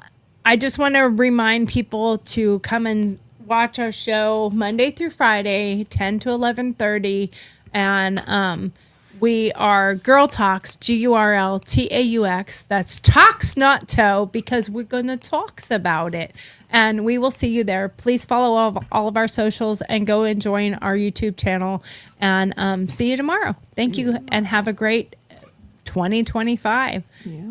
I just want to remind people to come and watch our show Monday through Friday, 10 to 11:30. And we are Girl Talks, GURLTAUX. That's talks, not toe, because we're going to talks about it. And we will see you there. Please follow all of our socials and go and join our YouTube channel. And see you tomorrow. Thank you and have a great 2025. Yeah.